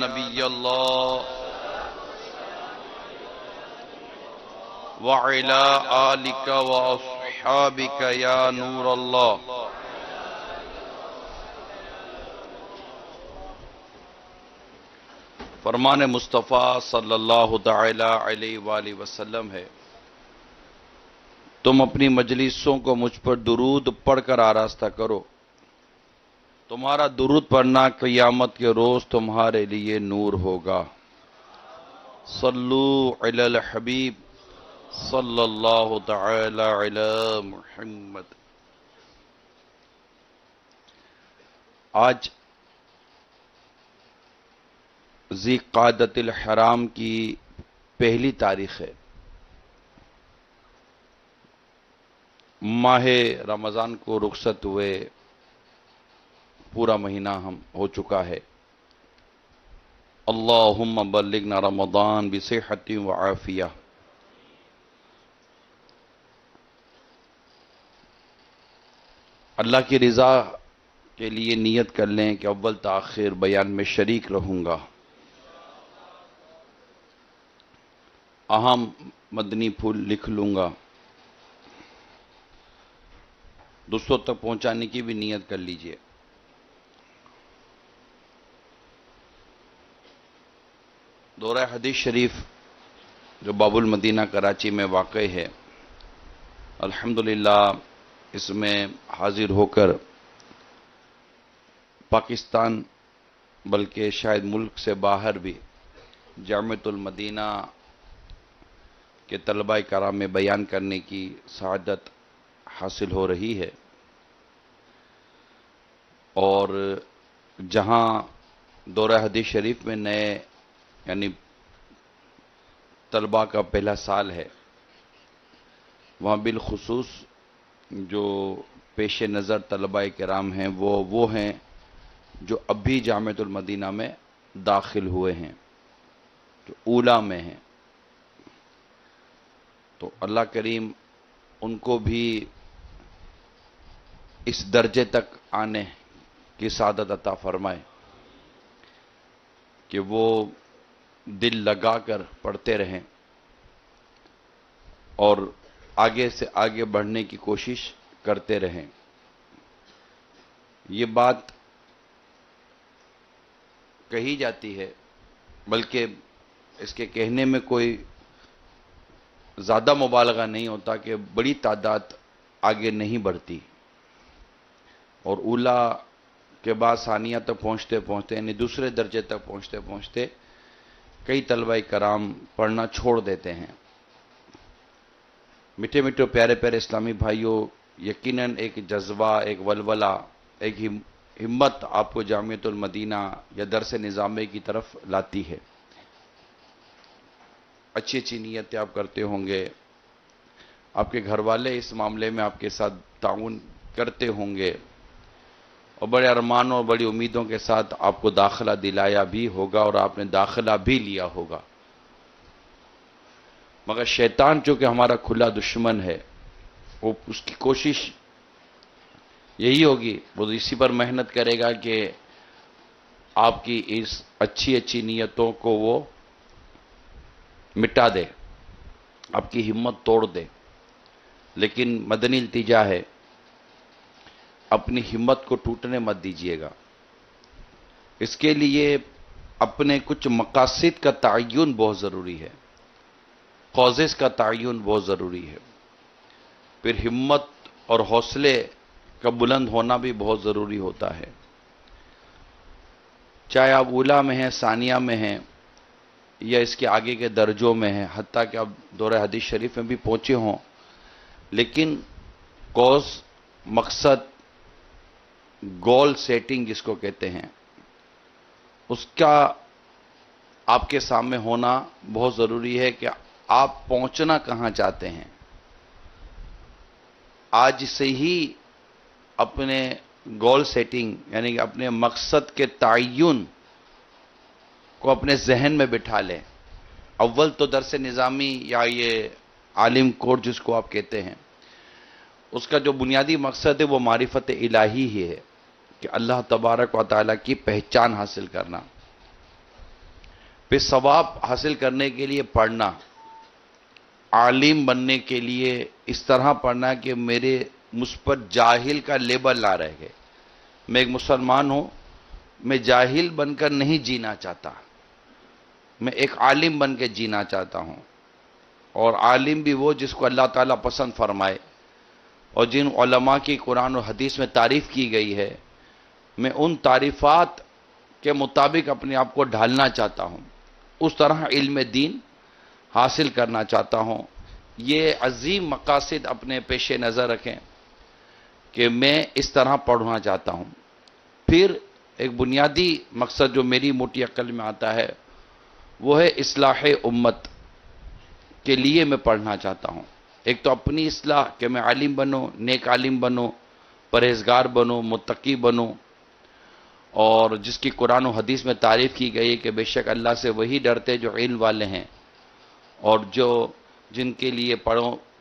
نبی اللہ وعلی آلک واصحابک یا نور اللہ۔ فرمان مصطفیٰ صلی اللہ تعالی علیہ وآلہ وسلم ہے، تم اپنی مجلسوں کو مجھ پر درود پڑھ کر آراستہ کرو، تمہارا درود پڑھنا قیامت کے روز تمہارے لیے نور ہوگا۔ صلو علی الحبیب صلی اللہ تعالی علی محمد۔ آج ذی قعدۃ الحرام کی پہلی تاریخ ہے۔ ماہ رمضان کو رخصت ہوئے پورا مہینہ ہو چکا ہے۔ اللہم بلغنا رمضان بصحت وعافیہ۔ اللہ کی رضا کے لیے نیت کر لیں کہ اول تاخیر بیان میں شریک رہوں گا۔ اہم مدنی پھول لکھ لوں گا، دوسروں تک پہنچانے کی بھی نیت کر لیجئے۔ دورہ حدیث شریف جو باب المدینہ کراچی میں واقع ہے، الحمدللہ اس میں حاضر ہو کر پاکستان بلکہ شاید ملک سے باہر بھی جامعۃ المدینہ کے طلباء کرام میں بیان کرنے کی سعادت حاصل ہو رہی ہے، اور جہاں دورہ حدیث شریف میں نئے یعنی طلباء کا پہلا سال ہے، وہاں بالخصوص جو پیش نظر طلباء کرام ہیں وہ ہیں جو ابھی جامعۃ المدینہ میں داخل ہوئے ہیں، جو اولیٰ میں ہیں۔ تو اللہ کریم ان کو بھی اس درجے تک آنے کی سعادت عطا فرمائے کہ وہ دل لگا کر پڑھتے رہیں اور آگے سے آگے بڑھنے کی کوشش کرتے رہیں۔ یہ بات کہی جاتی ہے، بلکہ اس کے کہنے میں کوئی زیادہ مبالغہ نہیں ہوتا کہ بڑی تعداد آگے نہیں بڑھتی، اور اولیٰ کے بعد ثانیہ تک پہنچتے پہنچتے یعنی دوسرے درجے تک پہنچتے پہنچتے کئی طلباء کرام پڑھنا چھوڑ دیتے ہیں۔ میٹھے میٹھے پیارے پیارے اسلامی بھائیوں، یقیناً ایک جذبہ، ایک ولولہ، ایک ہمت آپ کو جامعۃ المدینہ یا درس نظامیہ کی طرف لاتی ہے۔ اچھی اچھی نیتیں آپ کرتے ہوں گے، آپ کے گھر والے اس معاملے میں آپ کے ساتھ تعاون کرتے ہوں گے، اور بڑے ارمانوں اور بڑی امیدوں کے ساتھ آپ کو داخلہ دلایا بھی ہوگا اور آپ نے داخلہ بھی لیا ہوگا۔ مگر شیطان چونکہ ہمارا کھلا دشمن ہے، وہ اس کی کوشش یہی ہوگی، وہ اسی پر محنت کرے گا کہ آپ کی اس اچھی اچھی نیتوں کو وہ مٹا دے، آپ کی ہمت توڑ دے۔ لیکن مدنی التجا ہے، اپنی ہمت کو ٹوٹنے مت دیجیے گا۔ اس کے لیے اپنے کچھ مقاصد کا تعین بہت ضروری ہے، کازز کا تعین بہت ضروری ہے، پھر ہمت اور حوصلے کا بلند ہونا بھی بہت ضروری ہوتا ہے۔ چاہے آپ اولیٰ میں ہیں، ثانیہ میں ہیں، یا اس کے آگے کے درجوں میں ہیں، حتیٰ کہ آپ دورہ حدیث شریف میں بھی پہنچے ہوں، لیکن کوز، مقصد، گول سیٹنگ جس کو کہتے ہیں، اس کا آپ کے سامنے ہونا بہت ضروری ہے کہ آپ پہنچنا کہاں چاہتے ہیں۔ آج سے ہی اپنے گول سیٹنگ یعنی کہ اپنے مقصد کے تعین کو اپنے ذہن میں بٹھا لیں۔ اول تو درس نظامی یا یہ عالم کورس جس کو آپ کہتے ہیں، اس کا جو بنیادی مقصد ہے وہ معرفت الہی ہی ہے، کہ اللہ تبارک و تعالیٰ کی پہچان حاصل کرنا۔ پھر ثواب حاصل کرنے کے لیے پڑھنا، عالم بننے کے لیے اس طرح پڑھنا کہ مجھ پر جاہل کا لیبل نہ رہ گئے. میں ایک مسلمان ہوں، میں جاہل بن کر نہیں جینا چاہتا، میں ایک عالم بن کے جینا چاہتا ہوں. اور عالم بھی وہ جس کو اللہ تعالیٰ پسند فرمائے، اور جن علماء کی قرآن و حدیث میں تعریف کی گئی ہے، میں ان تعریفات کے مطابق اپنے آپ کو ڈھالنا چاہتا ہوں، اس طرح علم دین حاصل کرنا چاہتا ہوں. یہ عظیم مقاصد اپنے پیش نظر رکھیں کہ میں اس طرح پڑھنا چاہتا ہوں. پھر ایک بنیادی مقصد جو میری موٹی عقل میں آتا ہے وہ ہے اصلاح امت کے لیے میں پڑھنا چاہتا ہوں. ایک تو اپنی اصلاح کہ میں عالم بنوں، نیک عالم بنوں، پرہیزگار بنوں، متقی بنوں، اور جس کی قرآن و حدیث میں تعریف کی گئی کہ بے شک اللہ سے وہی ڈرتے جو علم والے ہیں، اور جن کے لیے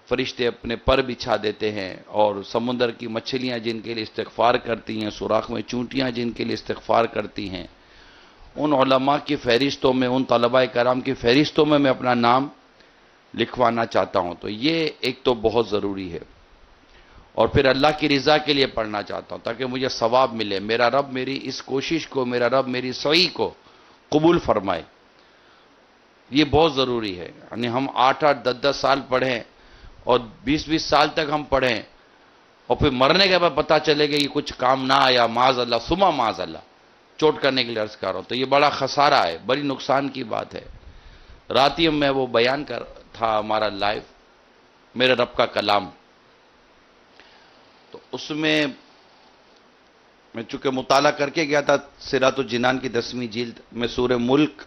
فرشتے اپنے پر بچھا دیتے ہیں، اور سمندر کی مچھلیاں جن کے لیے استغفار کرتی ہیں، سوراخ میں چونٹیاں جن کے لیے استغفار کرتی ہیں. ان علماء کی فہرستوں میں، ان طلباء کرام کی فہرستوں میں اپنا نام لکھوانا چاہتا ہوں. تو یہ ایک تو بہت ضروری ہے. اور پھر اللہ کی رضا کے لیے پڑھنا چاہتا ہوں تاکہ مجھے ثواب ملے، میرا رب میری اس کوشش کو، میرا رب میری سعی کو قبول فرمائے. یہ بہت ضروری ہے. یعنی ہم 8-8 10-10 سال پڑھیں اور 20-20 سال تک ہم پڑھیں، اور پھر مرنے کے بعد پتہ چلے گا یہ کچھ کام نہ آیا، معاذ اللہ ثم معاذ اللہ، چوٹ کرنے کے لیے عرض کر رہا ہوں. تو یہ بڑا خسارہ ہے، بڑی نقصان کی بات ہے. رات ہی میں وہ بیان کر تھا ہمارا لائیو، میرے رب کا کلام. تو اس میں چونکہ مطالعہ کر کے گیا تھا سیرات الجنان کی 10ویں جلد میں، سورہ ملک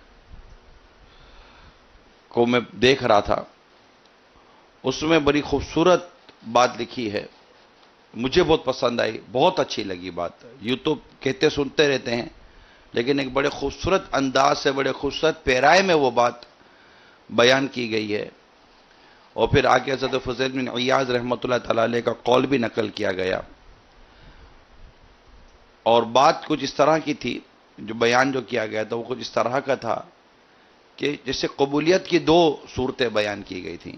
کو میں دیکھ رہا تھا. اس میں بڑی خوبصورت بات لکھی ہے، مجھے بہت پسند آئی، بہت اچھی لگی بات. یوٹیوب کہتے سنتے رہتے ہیں، لیکن ایک بڑے خوبصورت انداز سے، بڑے خوبصورت پیرائے میں وہ بات بیان کی گئی ہے. اور پھر آگے حضرت فضیل بن عیاض رحمۃ اللہ تعالی علیہ کا قول بھی نقل کیا گیا. اور بات کچھ اس طرح کی تھی، جو بیان جو کیا گیا تھا وہ کچھ اس طرح کا تھا کہ جیسے قبولیت کی 2 صورتیں بیان کی گئی تھیں.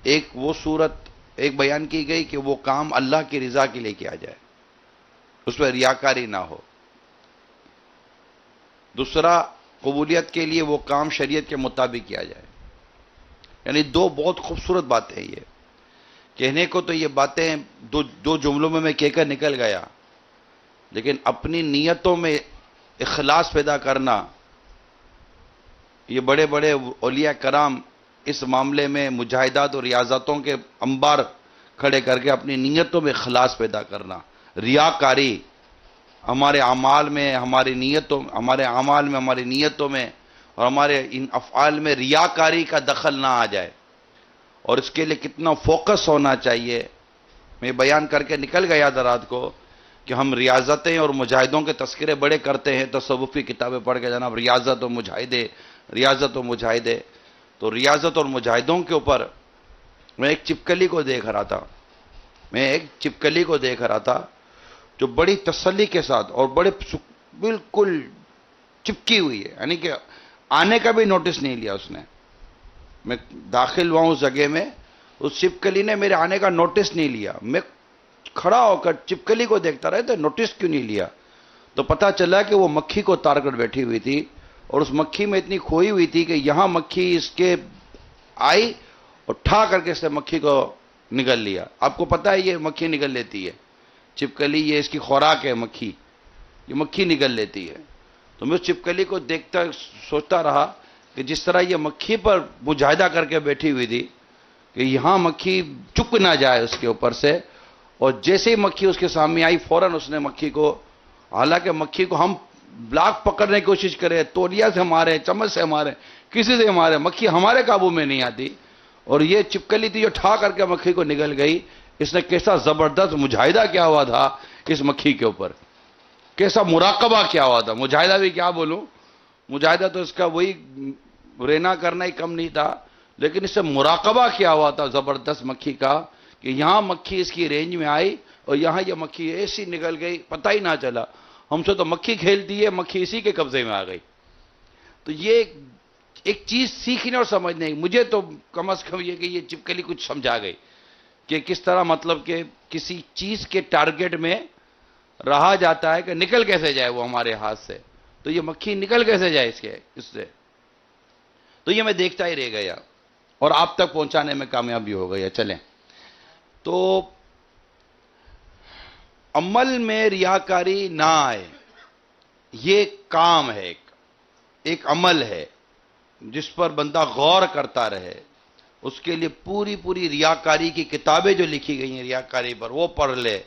ایک وہ صورت ایک بیان کی گئی کہ وہ کام اللہ کی رضا کے لیے کیا جائے، اس میں ریاکاری نہ ہو. دوسرا، قبولیت کے لیے وہ کام شریعت کے مطابق کیا جائے. یعنی 2 بہت خوبصورت باتیں. یہ کہنے کو تو یہ باتیں دو جملوں میں کہہ کر نکل گیا، لیکن اپنی نیتوں میں اخلاص پیدا کرنا، یہ بڑے بڑے اولیاء کرام اس معاملے میں مجاہدات اور ریاضتوں کے انبار کھڑے کر کے اپنی نیتوں میں اخلاص پیدا کرنا. ریاکاری ہمارے اعمال میں، ہماری نیتوں، ہمارے اعمال میں، ہماری نیتوں میں اور ہمارے ان افعال میں ریاکاری کا دخل نہ آ جائے. اور اس کے لیے کتنا فوکس ہونا چاہیے. میں بیان کر کے نکل گیا تھا رات کو کہ ہم ریاضتیں اور مجاہدوں کے تذکرے بڑے کرتے ہیں، تصوفی کتابیں پڑھ کے جناب ریاضت و مجاہدے، ریاضت و مجاہدے. تو ریاضت اور مجاہدوں کے اوپر میں ایک چپکلی کو دیکھ رہا تھا جو بڑی تسلی کے ساتھ اور بڑے بالکل چپکی ہوئی ہے. یعنی کہ آنے کا بھی نوٹس نہیں لیا اس نے. میں داخل ہوا اس جگہ میں، اس چپکلی نے میرے آنے کا نوٹس نہیں لیا. میں کھڑا ہو کر چپکلی کو دیکھتا رہا تو نوٹس کیوں نہیں لیا. تو پتا چلا کہ وہ مکھی کو تار کر بیٹھی ہوئی تھی، اور اس مکھی میں اتنی کھوئی ہوئی تھی کہ یہاں مکھی اس کے آئی اور ٹھا کر کے اس نے مکھی کو نگل لیا. آپ کو پتا ہے یہ مکھی نگل لیتی ہے، چپکلی یہ اس کی خوراک ہے، مکھی یہ مکھی نگل لیتی ہے. تو میں اس چپکلی کو دیکھتا سوچتا رہا کہ جس طرح یہ مکھی پر مجاہدہ کر کے بیٹھی ہوئی تھی کہ یہاں مکھی چپ نہ جائے اس کے اوپر سے، اور جیسے ہی مکھی اس کے سامنے آئی فوراً اس نے مکھی کو، حالانکہ مکھی کو ہم بلاک پکڑنے کی کوشش کرے، تولیہ سے ہمارے، چمچ سے ہمارے، کسی سے ہمارے، مکھی ہمارے قابو میں نہیں آتی. اور یہ چپکلی تھی جو ٹھا کر کے مکھی کو نگل گئی. اس نے کیسا زبردست مجاہدہ کیا ہوا تھا اس مکھی کے اوپر، کیسا مراقبہ کیا ہوا تھا. مجاہدہ بھی کیا بولوں، مجاہدہ تو اس کا وہی رینا کرنا ہی کم نہیں تھا، لیکن اس سے مراقبہ کیا ہوا تھا زبردست مکھی کا کہ یہاں مکھی اس کی رینج میں آئی اور یہاں یہ مکھی ایسی نگل گئی، پتہ ہی نہ چلا. ہم سے تو مکھی کھیلتی ہے، مکھی اسی کے قبضے میں آ گئی. تو یہ ایک چیز سیکھنے اور سمجھنے، مجھے تو کم از کم یہ کہ یہ چپکلی کچھ سمجھا گئی کہ کس طرح مطلب کہ کسی چیز کے ٹارگٹ میں رہا جاتا ہے کہ نکل کیسے جائے وہ ہمارے ہاتھ سے، تو یہ مکھی نکل کیسے جائے اس سے، تو یہ میں دیکھتا ہی رہ گیا اور آپ تک پہنچانے میں کامیابی ہو گیا۔ چلیں، تو عمل میں ریاکاری نہ آئے، یہ کام ہے، ایک عمل ہے جس پر بندہ غور کرتا رہے، اس کے لیے پوری ریاکاری کی کتابیں جو لکھی گئی ہیں ریاکاری پر وہ پڑھ لے،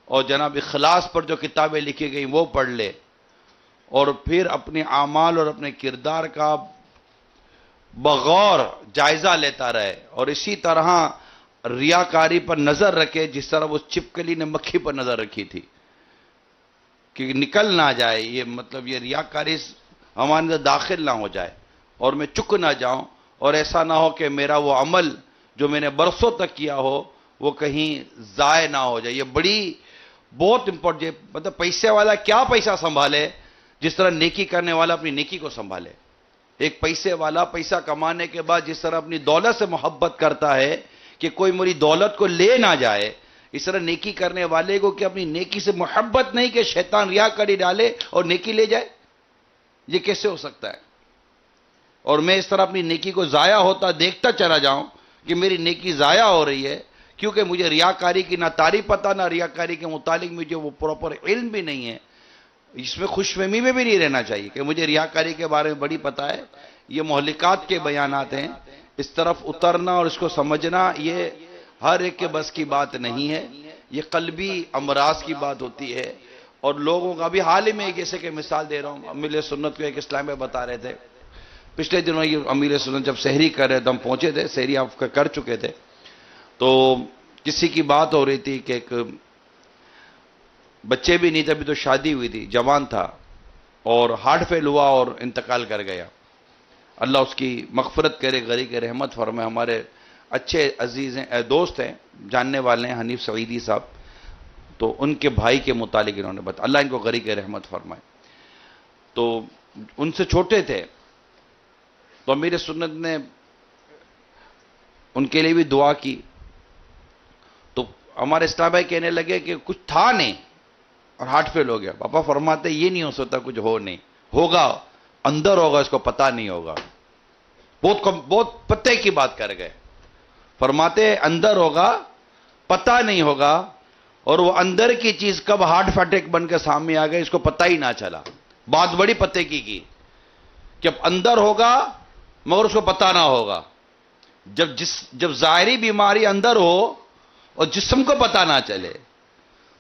اور جناب اخلاص پر جو کتابیں لکھی گئی وہ پڑھ لے، اور پھر اپنے اعمال اور اپنے کردار کا بغور جائزہ لیتا رہے، اور اسی طرح ریاکاری پر نظر رکھے جس طرح وہ چپکلی نے مکھی پر نظر رکھی تھی کہ نکل نہ جائے، یہ مطلب یہ ریاکاری ہمارے اندر داخل نہ ہو جائے اور میں چک نہ جاؤں، اور ایسا نہ ہو کہ میرا وہ عمل جو میں نے برسوں تک کیا ہو وہ کہیں ضائع نہ ہو جائے۔ یہ بہت امپورٹنٹ، مطلب پیسے والا کیا پیسہ سنبھالے جس طرح نیکی کرنے والا اپنی نیکی کو سنبھالے۔ ایک پیسے والا پیسہ کمانے کے بعد جس طرح اپنی دولت سے محبت کرتا ہے کہ کوئی میری دولت کو لے نہ جائے، اس طرح نیکی کرنے والے کو کہ اپنی نیکی سے محبت نہیں کہ شیطان ریاکاری ڈالے اور نیکی لے جائے، یہ کیسے ہو سکتا ہے؟ اور میں اس طرح اپنی نیکی کو ضائع ہوتا دیکھتا چلا جاؤں کہ میری نیکی ضائع ہو رہی ہے، کیونکہ مجھے ریاکاری کی نہ تعریف پتہ، نہ ریاکاری کے متعلق مجھے وہ پراپر علم بھی نہیں ہے، اس میں خوش فہمی میں بھی نہیں رہنا چاہیے کہ مجھے ریاکاری کے بارے میں بڑی پتہ ہے۔ یہ مہلکات کے بیانات ہیں، اس طرف اترنا اور اس کو سمجھنا یہ ہر ایک کے بس کی بات نہیں ہے، یہ قلبی امراض کی بات ہوتی ہے۔ اور لوگوں کا بھی حال ہی میں جیسے کہ مثال دے رہا ہوں، امیر سنت کو ایک اسلام میں بتا رہے تھے، پچھلے دنوں یہ امیر سنت جب سحری کر رہے تھے، ہم پہنچے تھے، سحری آپ کر چکے تھے، تو کسی کی بات ہو رہی تھی کہ ایک بچے بھی نہیں تھے، ابھی تو شادی ہوئی تھی، جوان تھا اور ہارٹ فیل ہوا اور انتقال کر گیا، اللہ اس کی مغفرت کرے، غریق رحمت فرمائے۔ ہمارے اچھے عزیز ہیں، دوست ہیں، جاننے والے ہیں، حنیف سعیدی صاحب، تو ان کے بھائی کے متعلق انہوں نے بتایا، اللہ ان کو غریق رحمت فرمائے۔ تو ان سے چھوٹے تھے، تو امیر سنت نے ان کے لیے بھی دعا کی، تو ہمارے اسلام بھائی کہنے لگے کہ کچھ تھا نہیں اور ہارٹ فیل ہو گیا۔ پاپا فرماتے یہ نہیں ہو سکتا، کچھ ہو نہیں، ہوگا اندر ہوگا، اس کو پتہ نہیں ہوگا۔ بہت پتے کی بات کر گئے، فرماتے اندر ہوگا، پتہ نہیں ہوگا، اور وہ اندر کی چیز کب ہارٹ اٹیک بن کے سامنے آ گئی اس کو پتہ ہی نہ چلا۔ بات بڑی پتے کی کہ اب اندر ہوگا مگر اس کو پتہ نہ ہوگا۔ جب ظاہری بیماری اندر ہو اور جسم کو پتہ نہ چلے،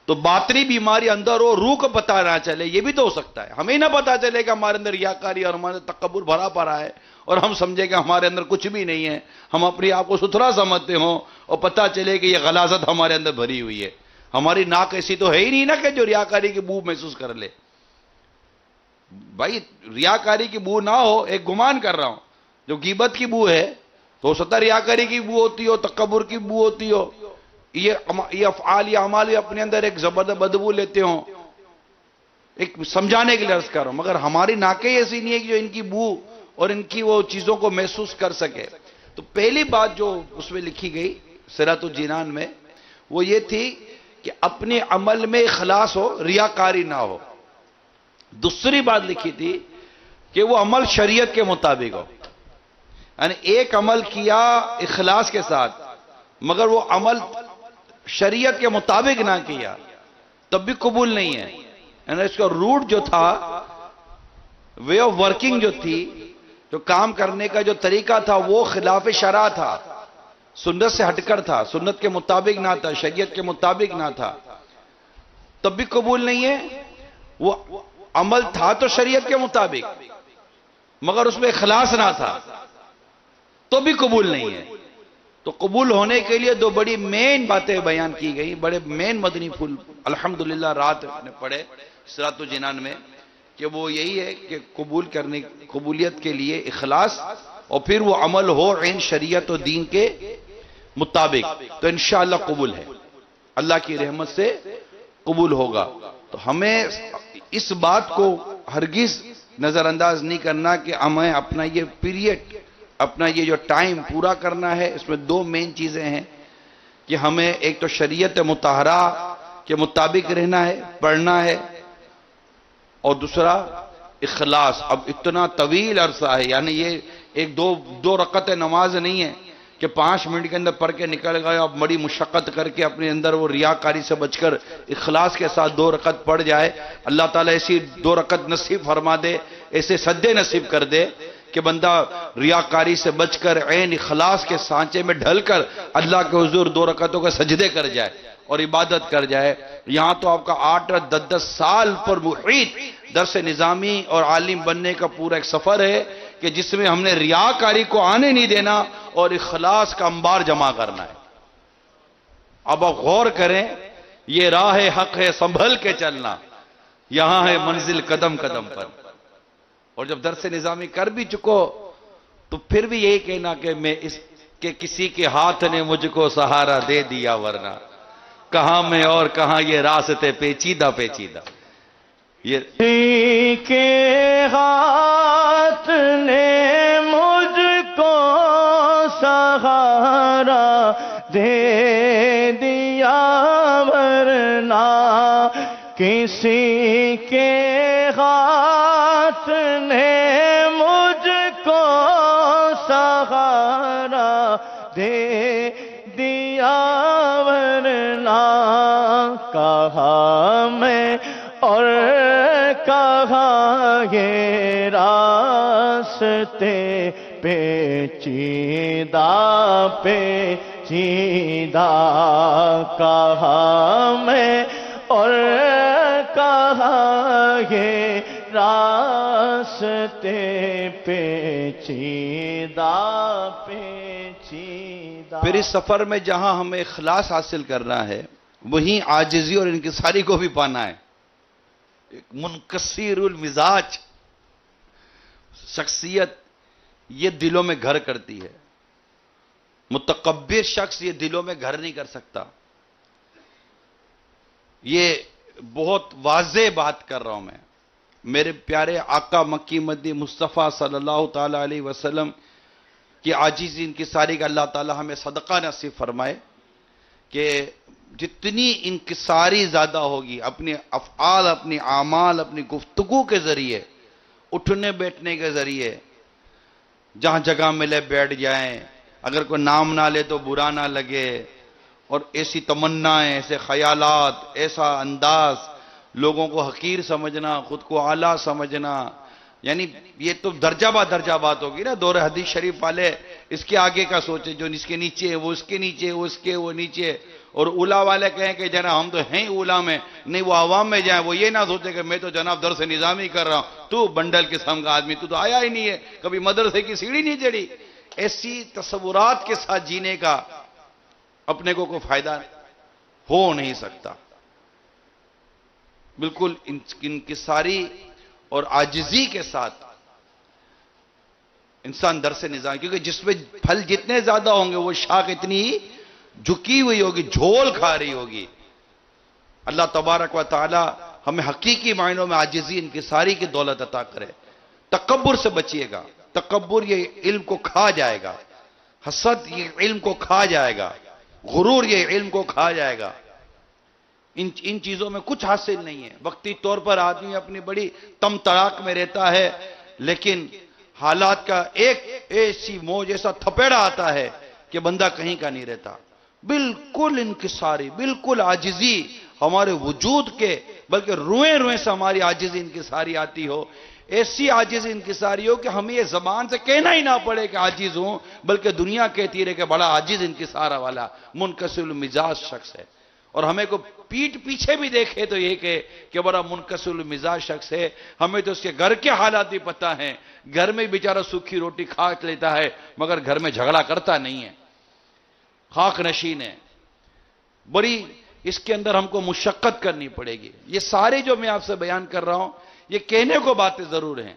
تو باطنی بیماری اندر ہو، روح کو پتہ نہ چلے، یہ بھی تو ہو سکتا ہے۔ ہمیں نہ پتہ چلے کہ ہمارے اندر ریاکاری اور ہمارے تکبر بھرا پڑا ہے، اور ہم سمجھے کہ ہمارے اندر کچھ بھی نہیں ہے، ہم اپنے آپ کو ستھرا سمجھتے ہوں، اور پتہ چلے کہ یہ غلاظت ہمارے اندر بھری ہوئی ہے۔ ہماری ناک ایسی تو ہے ہی نہیں نا کہ جو ریاکاری کی بو محسوس کر لے۔ بھائی ریاکاری کی بو نہ ہو، ایک گمان کر رہا ہوں، جو غیبت کی بو ہے تو ہو سکتا ہے ریاکاری کی بو ہوتی ہو، تکبر کی بو ہوتی ہو، یہ افعال یا اعمال بھی اپنے اندر ایک زبردست بدبو لیتے ہوں، ایک سمجھانے کے لیے عرض کر رہا ہوں، مگر ہماری ناکیں ایسی نہیں ہے کہ جو ان کی بو اور ان کی وہ چیزوں کو محسوس کر سکے۔ تو پہلی بات جو اس میں لکھی گئی سیرۃ الجنان میں وہ یہ تھی کہ اپنے عمل میں اخلاص ہو، ریاکاری نہ ہو۔ دوسری بات لکھی تھی کہ وہ عمل شریعت کے مطابق ہو، یعنی ایک عمل کیا اخلاص کے ساتھ مگر وہ عمل شریعت کے مطابق نہ کیا تب بھی قبول نہیں ہے، یعنی اس کا روٹ جو تھا، وے آف ورکنگ جو تھی، جو کام کرنے کا جو طریقہ تھا وہ خلاف شرع تھا، سنت سے ہٹ کر تھا، سنت کے مطابق نہ تھا، شریعت کے مطابق نہ تھا، تب بھی قبول نہیں ہے۔ وہ عمل تھا تو شریعت کے مطابق مگر اس میں اخلاص نہ تھا تو بھی قبول نہیں ہے۔ تو قبول ہونے کے لیے دو بڑی مین باتیں بیان کی گئی، بڑے مین مدنی پھول الحمدللہ رات نے پڑھے سیرۃ الجنان میں، کہ وہ یہی ہے کہ قبولیت کے لیے اخلاص، اور پھر وہ عمل ہو عین شریعت و دین کے مطابق، تو انشاءاللہ قبول ہے، اللہ کی رحمت سے قبول ہوگا۔ تو ہمیں اس بات کو ہرگز نظر انداز نہیں کرنا کہ ہمیں اپنا یہ پیریڈ، اپنا یہ جو ٹائم پورا کرنا ہے، اس میں دو مین چیزیں ہیں کہ ہمیں ایک تو شریعت مطہرہ کے مطابق رہنا ہے، پڑھنا ہے، اور دوسرا اخلاص. اب اتنا طویل عرصہ ہے، یعنی یہ ایک دو رکعت نماز نہیں ہے کہ 5 منٹ کے اندر پڑھ کے نکل گئے. اب بڑی مشقت کر کے اپنے اندر وہ ریاکاری سے بچ کر اخلاص کے ساتھ 2 رکعت پڑھ جائے. اللہ تعالیٰ ایسی 2 رکعت نصیب فرما دے، ایسے سجدے نصیب کر دے کہ بندہ ریاکاری سے بچ کر عین اخلاص کے سانچے میں ڈھل کر اللہ کے حضور 2 رکعتوں کے سجدے کر جائے اور عبادت کر جائے. یہاں تو آپ کا 8-10 سال پر محیط درس نظامی اور عالم بننے کا پورا ایک سفر ہے کہ جس میں ہم نے ریاکاری کو آنے نہیں دینا اور اخلاص کا انبار جمع کرنا ہے. اب آپ غور کریں، یہ راہ حق ہے سنبھل کے چلنا، یہاں ہے منزل قدم قدم پر. اور جب درس نظامی کر بھی چکو تو پھر بھی یہی کہنا کہ کسی کے ہاتھ نے مجھ کو سہارا دے دیا، ورنہ کہاں میں اور کہاں یہ راستے پیچیدہ پیچیدہ. یہ کے ہاتھ نے مجھ کو سہارا دے دیا، ورنہ کسی کے ہاتھ نے مجھ کو سہارا دے دیا، ورنہ کہاں میں اور کہاں یہ راستے پیچیدہ پیچیدہ، کہاں میں اور کہاں یہ راستے پیچیدہ پیچیدہ. پھر اس سفر میں جہاں ہمیں اخلاص حاصل کرنا ہے، وہیں عاجزی اور انکساری کو بھی پانا ہے. ایک منکسر المزاج شخصیت یہ دلوں میں گھر کرتی ہے. متکبر شخص یہ دلوں میں گھر نہیں کر سکتا. یہ بہت واضح بات کر رہا ہوں میں. میرے پیارے آقا مکی مدنی مصطفیٰ صلی اللہ تعالی علیہ وسلم کی عاجزی انکساری کا اللہ تعالی ہمیں صدقہ نصیب فرمائے کہ جتنی انکساری زیادہ ہوگی اپنے افعال، اپنی اعمال، اپنی گفتگو کے ذریعے، اٹھنے بیٹھنے کے ذریعے، جہاں جگہ ملے بیٹھ جائیں، اگر کوئی نام نہ لے تو برا نہ لگے، اور ایسی تمنائیں، ایسے خیالات، ایسا انداز، لوگوں کو حقیر سمجھنا، خود کو اعلیٰ سمجھنا، یعنی یہ تو درجہ با درجہ بات ہوگی نا. دور حدیث شریف والے اس کے آگے کا سوچے، جو اس کے نیچے ہے وہ اس کے نیچے، وہ اس کے وہ نیچے، اور اولا والے کہیں کہ جناب ہم تو ہیں اولا میں، نہیں وہ عوام میں جائیں. وہ یہ نہ سوچے کہ میں تو جناب درس نظامی کر رہا ہوں، تو بنڈل قسم کا آدمی، تو آیا ہی نہیں ہے، کبھی مدرسے کی سیڑھی نہیں چڑھی. ایسی تصورات کے ساتھ جینے کا اپنے کو کوئی فائدہ ہو نہیں سکتا. بالکل انکساری اور عاجزی کے ساتھ انسان درس نظام، کیونکہ جس میں پھل جتنے زیادہ ہوں گے وہ شاخ اتنی جھکی ہوئی ہوگی، جھول کھا رہی ہوگی. اللہ تبارک و تعالی ہمیں حقیقی معنوں میں عاجزی انکساری کی دولت عطا کرے. تکبر سے بچیے گا. تکبر یہ علم کو کھا جائے گا، حسد یہ علم کو کھا جائے گا، غرور یہ علم کو کھا جائے گا. ان چیزوں میں کچھ حاصل نہیں ہے. وقتی طور پر آدمی اپنی بڑی تم تڑاک میں رہتا ہے، لیکن حالات کا ایک ایسی موج، ایسا تھپیڑا آتا ہے کہ بندہ کہیں کا نہیں رہتا. بالکل انکساری، بالکل عاجزی ہمارے وجود کے، بلکہ روئیں روئیں سے ہماری عاجزی انکساری آتی ہو. ایسی عاجزی انکساری ہو کہ ہمیں یہ زبان سے کہنا ہی نہ پڑے کہ عاجز ہوں، بلکہ دنیا کہتی رہے کہ بڑا عاجز انکسار والا منکسر المزاج شخص ہے. اور ہمیں کو پیٹ پیچھے بھی دیکھے تو یہ کہ بڑا منکسر المزاج شخص ہے. ہمیں تو اس کے گھر کے حالات بھی پتہ ہیں. گھر میں بیچارہ سوکھی روٹی کھا لیتا ہے مگر گھر میں جھگڑا کرتا نہیں ہے، خاک نشین ہے. بڑی اس کے اندر ہم کو مشقت کرنی پڑے گی. یہ سارے جو میں آپ سے بیان کر رہا ہوں یہ کہنے کو باتیں ضرور ہیں،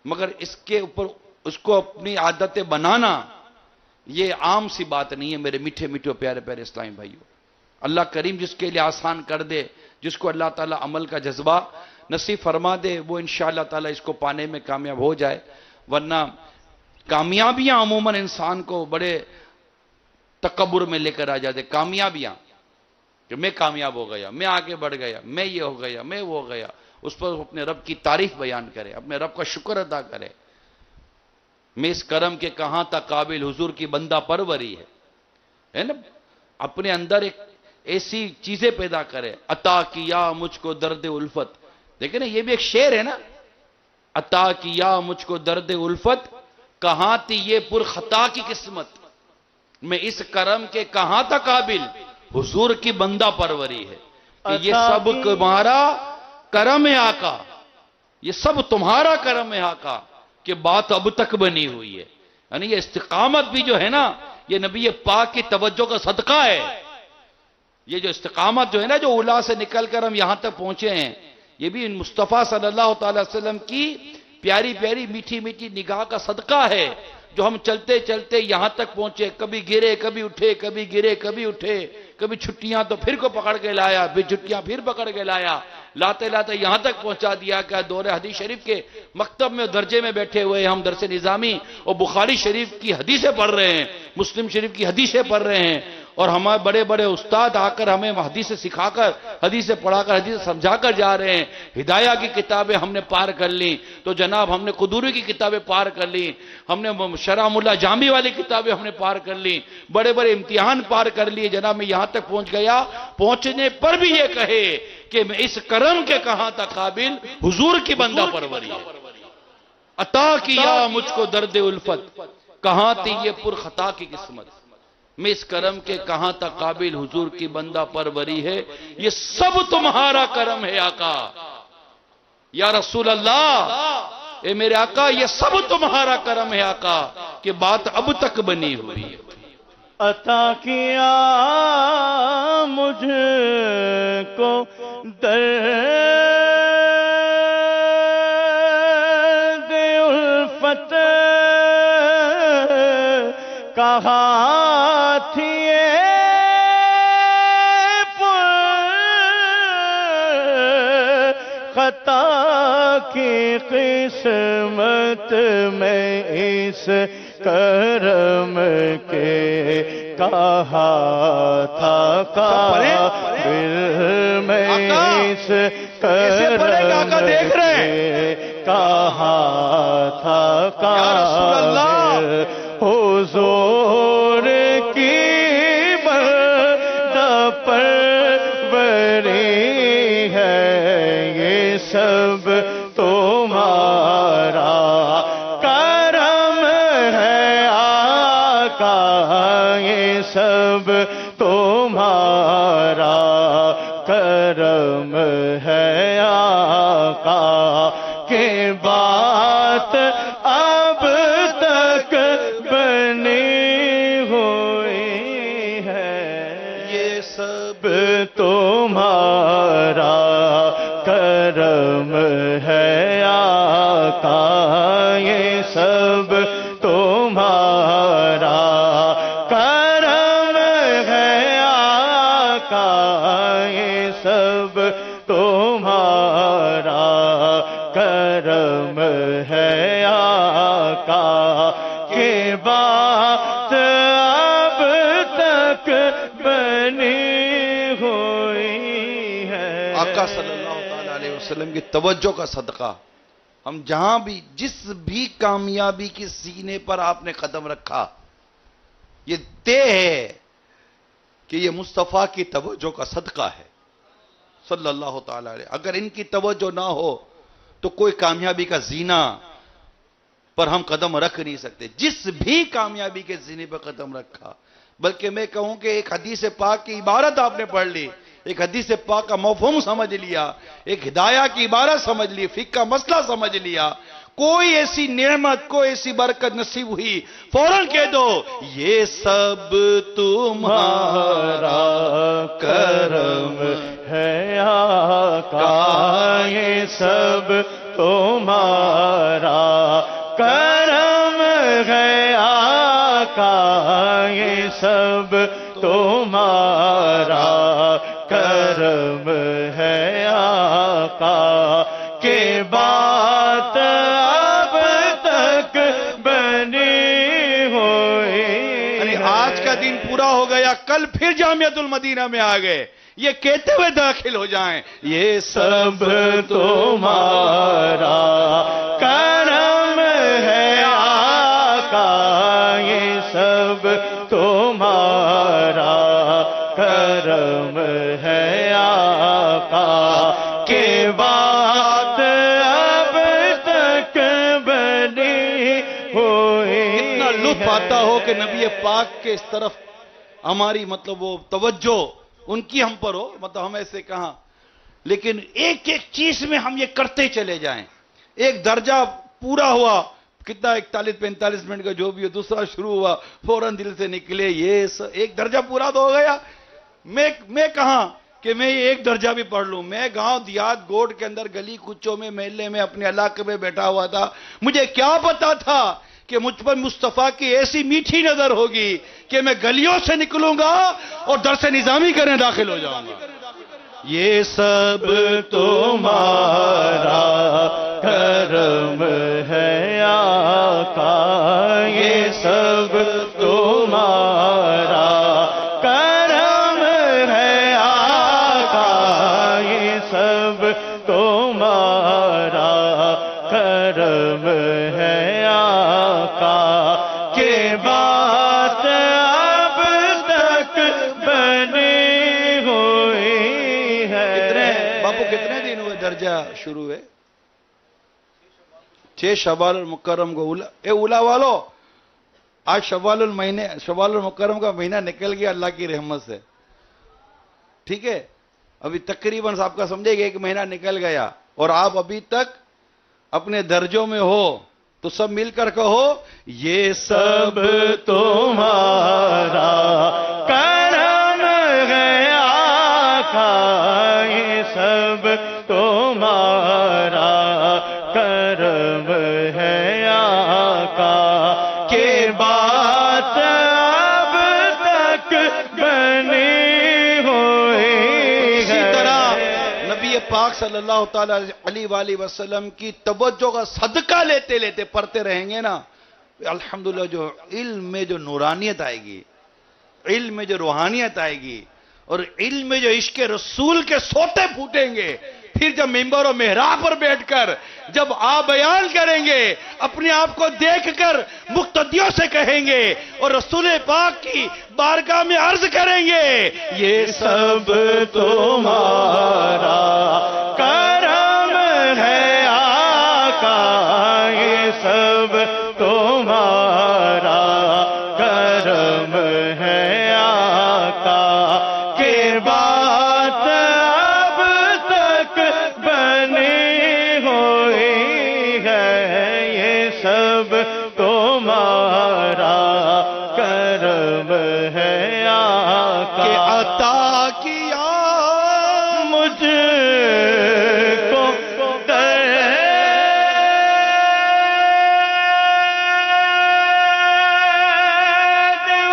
مگر اس کے اوپر اس کو اپنی عادتیں بنانا یہ عام سی بات نہیں ہے. میرے میٹھے میٹھے پیارے پیارے اسلامی بھائیوں، اللہ کریم جس کے لیے آسان کر دے، جس کو اللہ تعالیٰ عمل کا جذبہ نصیب فرما دے وہ انشاءاللہ تعالی اس کو پانے میں کامیاب ہو جائے. ورنہ کامیابیاں عموماً انسان کو بڑے تکبر میں لے کر آ جاتے. کامیابیاں کہ میں کامیاب ہو گیا، میں آگے بڑھ گیا، میں یہ ہو گیا، میں وہ ہو گیا، اس پر اپنے رب کی تعریف بیان کرے، اپنے رب کا شکر ادا کرے. میں اس کرم کے کہاں تک قابل، حضور کی بندہ پروری ہے نا. اپنے اندر ایک ایسی چیزیں پیدا کرے. عطا کیا مجھ کو درد الفت، دیکھیں نا یہ بھی ایک شعر ہے نا. عطا کیا مجھ کو درد الفت، کہاں تھی یہ پر خطا کی قسمت. میں اس کرم کے کہاں تک قابل، حضور کی بندہ پروری ہے. کہ یہ سب تمہارا کرم ہے آقا، یہ سب تمہارا کرم ہے آقا، کہ بات اب تک بنی ہوئی ہے. یعنی یہ استقامت بھی جو ہے نا، یہ نبی پاک کی توجہ کا صدقہ ہے. یہ جو استقامت جو ہے نا، جو اولا سے نکل کر ہم یہاں تک پہنچے ہیں، یہ بھی مصطفیٰ صلی اللہ تعالی وسلم کی پیاری پیاری میٹھی میٹھی نگاہ کا صدقہ ہے، جو ہم چلتے چلتے یہاں تک پہنچے. کبھی گرے کبھی اٹھے، کبھی گرے کبھی اٹھے، کبھی چھٹیاں تو پھر کو پکڑ کے لایا، پھر چھٹیاں پھر پکڑ کے لایا، لاتے لاتے یہاں تک پہنچا دیا کہ دور حدیث شریف کے مکتب میں درجے میں بیٹھے ہوئے ہم درس نظامی اور بخاری شریف کی حدیثیں پڑھ رہے ہیں، مسلم شریف کی حدیثیں پڑھ رہے ہیں. اور ہمارے بڑے بڑے استاد آ کر ہمیں حدیثیں سکھا کر، حدیثیں پڑھا کر، حدیثیں سمجھا کر جا رہے ہیں. ہدایہ کی کتابیں ہم نے پار کر لی تو جناب ہم نے قدوری کی کتابیں پار کر لی، ہم نے شرح ملا جامی والی کتابیں ہم نے پار کر لی، بڑے بڑے امتحان پار کر لیے. جناب میں یہاں تک پہنچ گیا، پہنچنے پر بھی یہ کہے کہ میں اس کرم کے کہاں تک قابل، حضور کی بندہ پروری ہے. عطا کیا مجھ کو درد الفت، کہاں تھی یہ پر خطا کی قسمت. میں اس کرم کے کہاں تک قابل، حضور کی بندہ پروری ہے. یہ سب تمہارا کرم ہے آقا. یا رسول اللہ، اے میرے آقا یہ سب تمہارا کرم ہے آقا، کہ بات اب تک بنی ہوئی ہے. عطا کیا مجھ کو درد الفت، کہاں تھی یہ پر خطا کی قسمت. میں اس کرم کے کہا تھا قابل، میں اس کرم کے کہا تھا قابل. حضور کی بندہ پروری ہے، یہ سب تمہارا کرم ہے آقا، یہ سب تمہارا کرم ہے آقا، کہ بات اب تک بنی ہوئی ہے. یہ سب تمہارا کرم ہے آقا، یہ سب تمہارا کرم ہے آقا، یہ سب تمہارا کرم ہے آقا، کہ بات اب تک بنی ہوئی ہے. آقا صلی اللہ علیہ وسلم کی توجہ کا صدقہ ہم جہاں بھی، جس بھی کامیابی کی سینے پر آپ نے قدم رکھا، یہ طے ہے کہ یہ مصطفیٰ کی توجہ کا صدقہ ہے صلی اللہ تعالی علیہ. اگر ان کی توجہ نہ ہو تو کوئی کامیابی کا زینہ پر ہم قدم رکھ نہیں سکتے. جس بھی کامیابی کے زینے پر قدم رکھا، بلکہ میں کہوں کہ ایک حدیث پاک کی عبارت آپ نے پڑھ لی، ایک حدیث پاک کا مفہوم سمجھ لیا، ایک ہدایہ کی عبارت سمجھ لی، فقہ کا مسئلہ سمجھ لیا، کوئی ایسی نعمت، کوئی ایسی برکت نصیب ہوئی، فوراً کہہ دو یہ سب تمہارا کرم ہے آقا، یہ سب تمہارا کرم ہے آقا، یہ سب تمہارا کرم ہے آقا، کا دن پورا ہو گیا، کل پھر جامعۃ المدینہ میں آ گئے، یہ کہتے ہوئے داخل ہو جائیں، یہ سب تمہارا کرم ہے آقا، یہ سب تمہارا کرم ہے آقا، کہ بات اب تک بنی ہوئی۔ کتنا لطف آتا ہو کہ نبی پاک کے اس طرف ہماری مطلب وہ توجہ ان کی ہم پر ہو، مطلب ہم ایسے کہاں، لیکن ایک ایک چیز میں ہم یہ کرتے چلے جائیں۔ ایک درجہ پورا ہوا، کتنا 41-45 منٹ کا جو بھی ہو، دوسرا شروع ہوا، فوراً دل سے نکلے، یہ ایک درجہ پورا تو ہو گیا۔ میں کہاں کہ میں یہ ایک درجہ بھی پڑھ لوں، میں گاؤں دیہات گوڑ کے اندر گلی کوچوں میں محلے میں اپنے علاقے میں بیٹھا ہوا تھا، مجھے کیا پتا تھا کہ مجھ پر مصطفیٰ کی ایسی میٹھی نظر ہوگی کہ میں گلیوں سے نکلوں گا اور درس نظامی کرنے داخل ہو جاؤں گا۔ یہ سب تمہارا کرم ہے آقا، یہ سب تمہارا کرم ہے آقا، یہ سب تمہارا کرم ہے آقا، کہ بات اب تک بنی ہوئی ہے۔ باپو کتنے دن ہوئے درجہ شروع ہوئے؟ 6 شوال المکرم کو اولا والو، آج شوال المکرم کا مہینہ نکل گیا اللہ کی رحمت سے، ٹھیک ہے؟ ابھی تقریباً آپ کا سمجھے گا 1 مہینہ نکل گیا، اور آپ ابھی تک اپنے درجوں میں ہو، تو سب مل کر کہو، یہ سب تمہارا کرم ہے آقا، یہ سب تمہارا کرم ہے آقا، کہ بات اب تک بنی ہوئی ہے۔ اسی طرح نبی پاک صلی اللہ تعالی علیہ وآلہ وسلم کی توجہ کا صدقہ لیتے لیتے پڑھتے رہیں گے نا، الحمدللہ جو علم میں جو نورانیت آئے گی، علم میں جو روحانیت آئے گی، اور علم میں جو عشق رسول کے سوتے پھوٹیں گے، پھر جب ممبر و محراب پر بیٹھ کر جب آپ بیان کریں گے، اپنے آپ کو دیکھ کر مقتدیوں سے کہیں گے اور رسول پاک کی بارگاہ میں عرض کریں گے، یہ سب تمہارا کرم ہے آقا، یہ سب تمہارا کرم ہے آقا، کہ بات اب تک بنی ہوئی ہے، یہ سب تمہارا کرم ہے آقا، کہ عطا کیا مجھ کو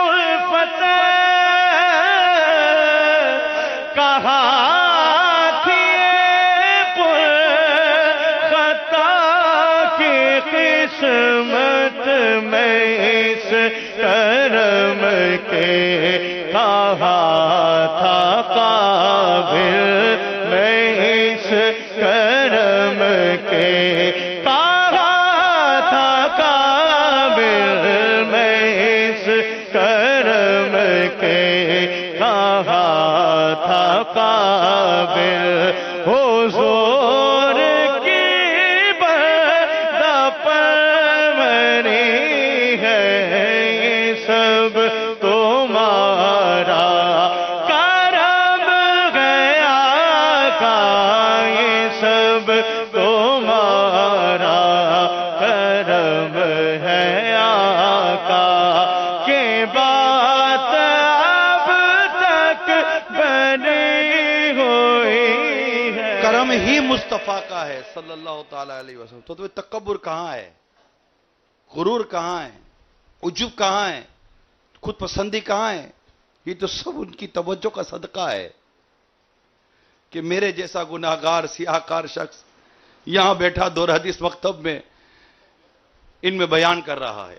الفت کہا تھی خطا کی قسمت میں اس کرم کے کہا تھا قابل، میں اس کرم کے کہا تھا قابل، میں اس کرم کے کہا تھا قابل، حضور کی بندہ پروری ہے، یہ سب تمہارا کرم ہے آقا، یہ سب تمہارا کرم ہے آقا، کہ بات اب تک بنی ہوئی ہے۔ کرم ہی مصطفیٰ کا ہے صلی اللہ تعالی علیہ وسلم، تو تمہیں تکبر کہاں ہے، غرور کہاں ہے، عجب کہاں ہے، خود پسندی کہاں ہے؟ یہ تو سب ان کی توجہ کا صدقہ ہے کہ میرے جیسا گناہگار سیاہکار شخص یہاں بیٹھا دور حدیث مکتب میں ان میں بیان کر رہا ہے۔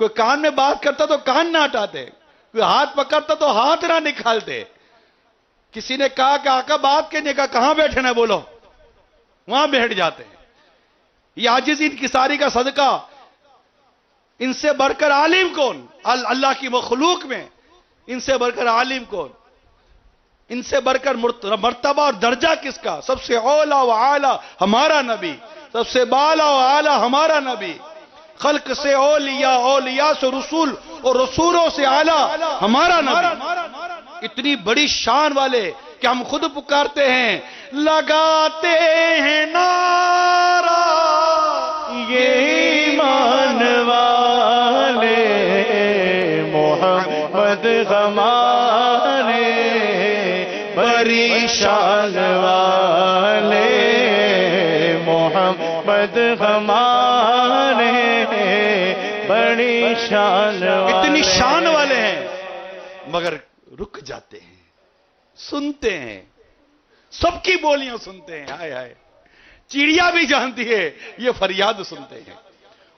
کوئی کان میں بات کرتا تو کان نہ ہٹاتے, کوئی ہاتھ پکڑتا تو ہاتھ نہ نکالتے. کسی نے کہا کہ آقا بات کے, نے کہا کہاں بیٹھنا ہے بولو, وہاں بیٹھ جاتے ہیں. یہ عاجزی انکساری کا صدقہ. ان سے بڑھ کر عالم کون اللہ کی مخلوق میں؟ ان سے بڑھ کر عالم کون؟ ان سے بڑھ کر مرتبہ اور درجہ کس کا؟ سب سے اولا و اعلی ہمارا نبی, سب سے بالا و اعلی ہمارا نبی. خلق سے اولیاء, اولیاء سے رسول, اور رسولوں سے اعلی ہمارا نبی. اتنی بڑی شان والے کہ ہم خود پکارتے ہیں, لگاتے ہیں نعرہ یہ ایمان والے محمد ہمارے, بڑی شان والے محمد ہمارے, بڑی شان والے. اتنی شان والے ہیں مگر رک جاتے ہیں, سنتے ہیں, سب کی بولیاں سنتے ہیں. ہائے ہائے, چڑیا بھی جانتی ہے یہ فریاد سنتے ہیں,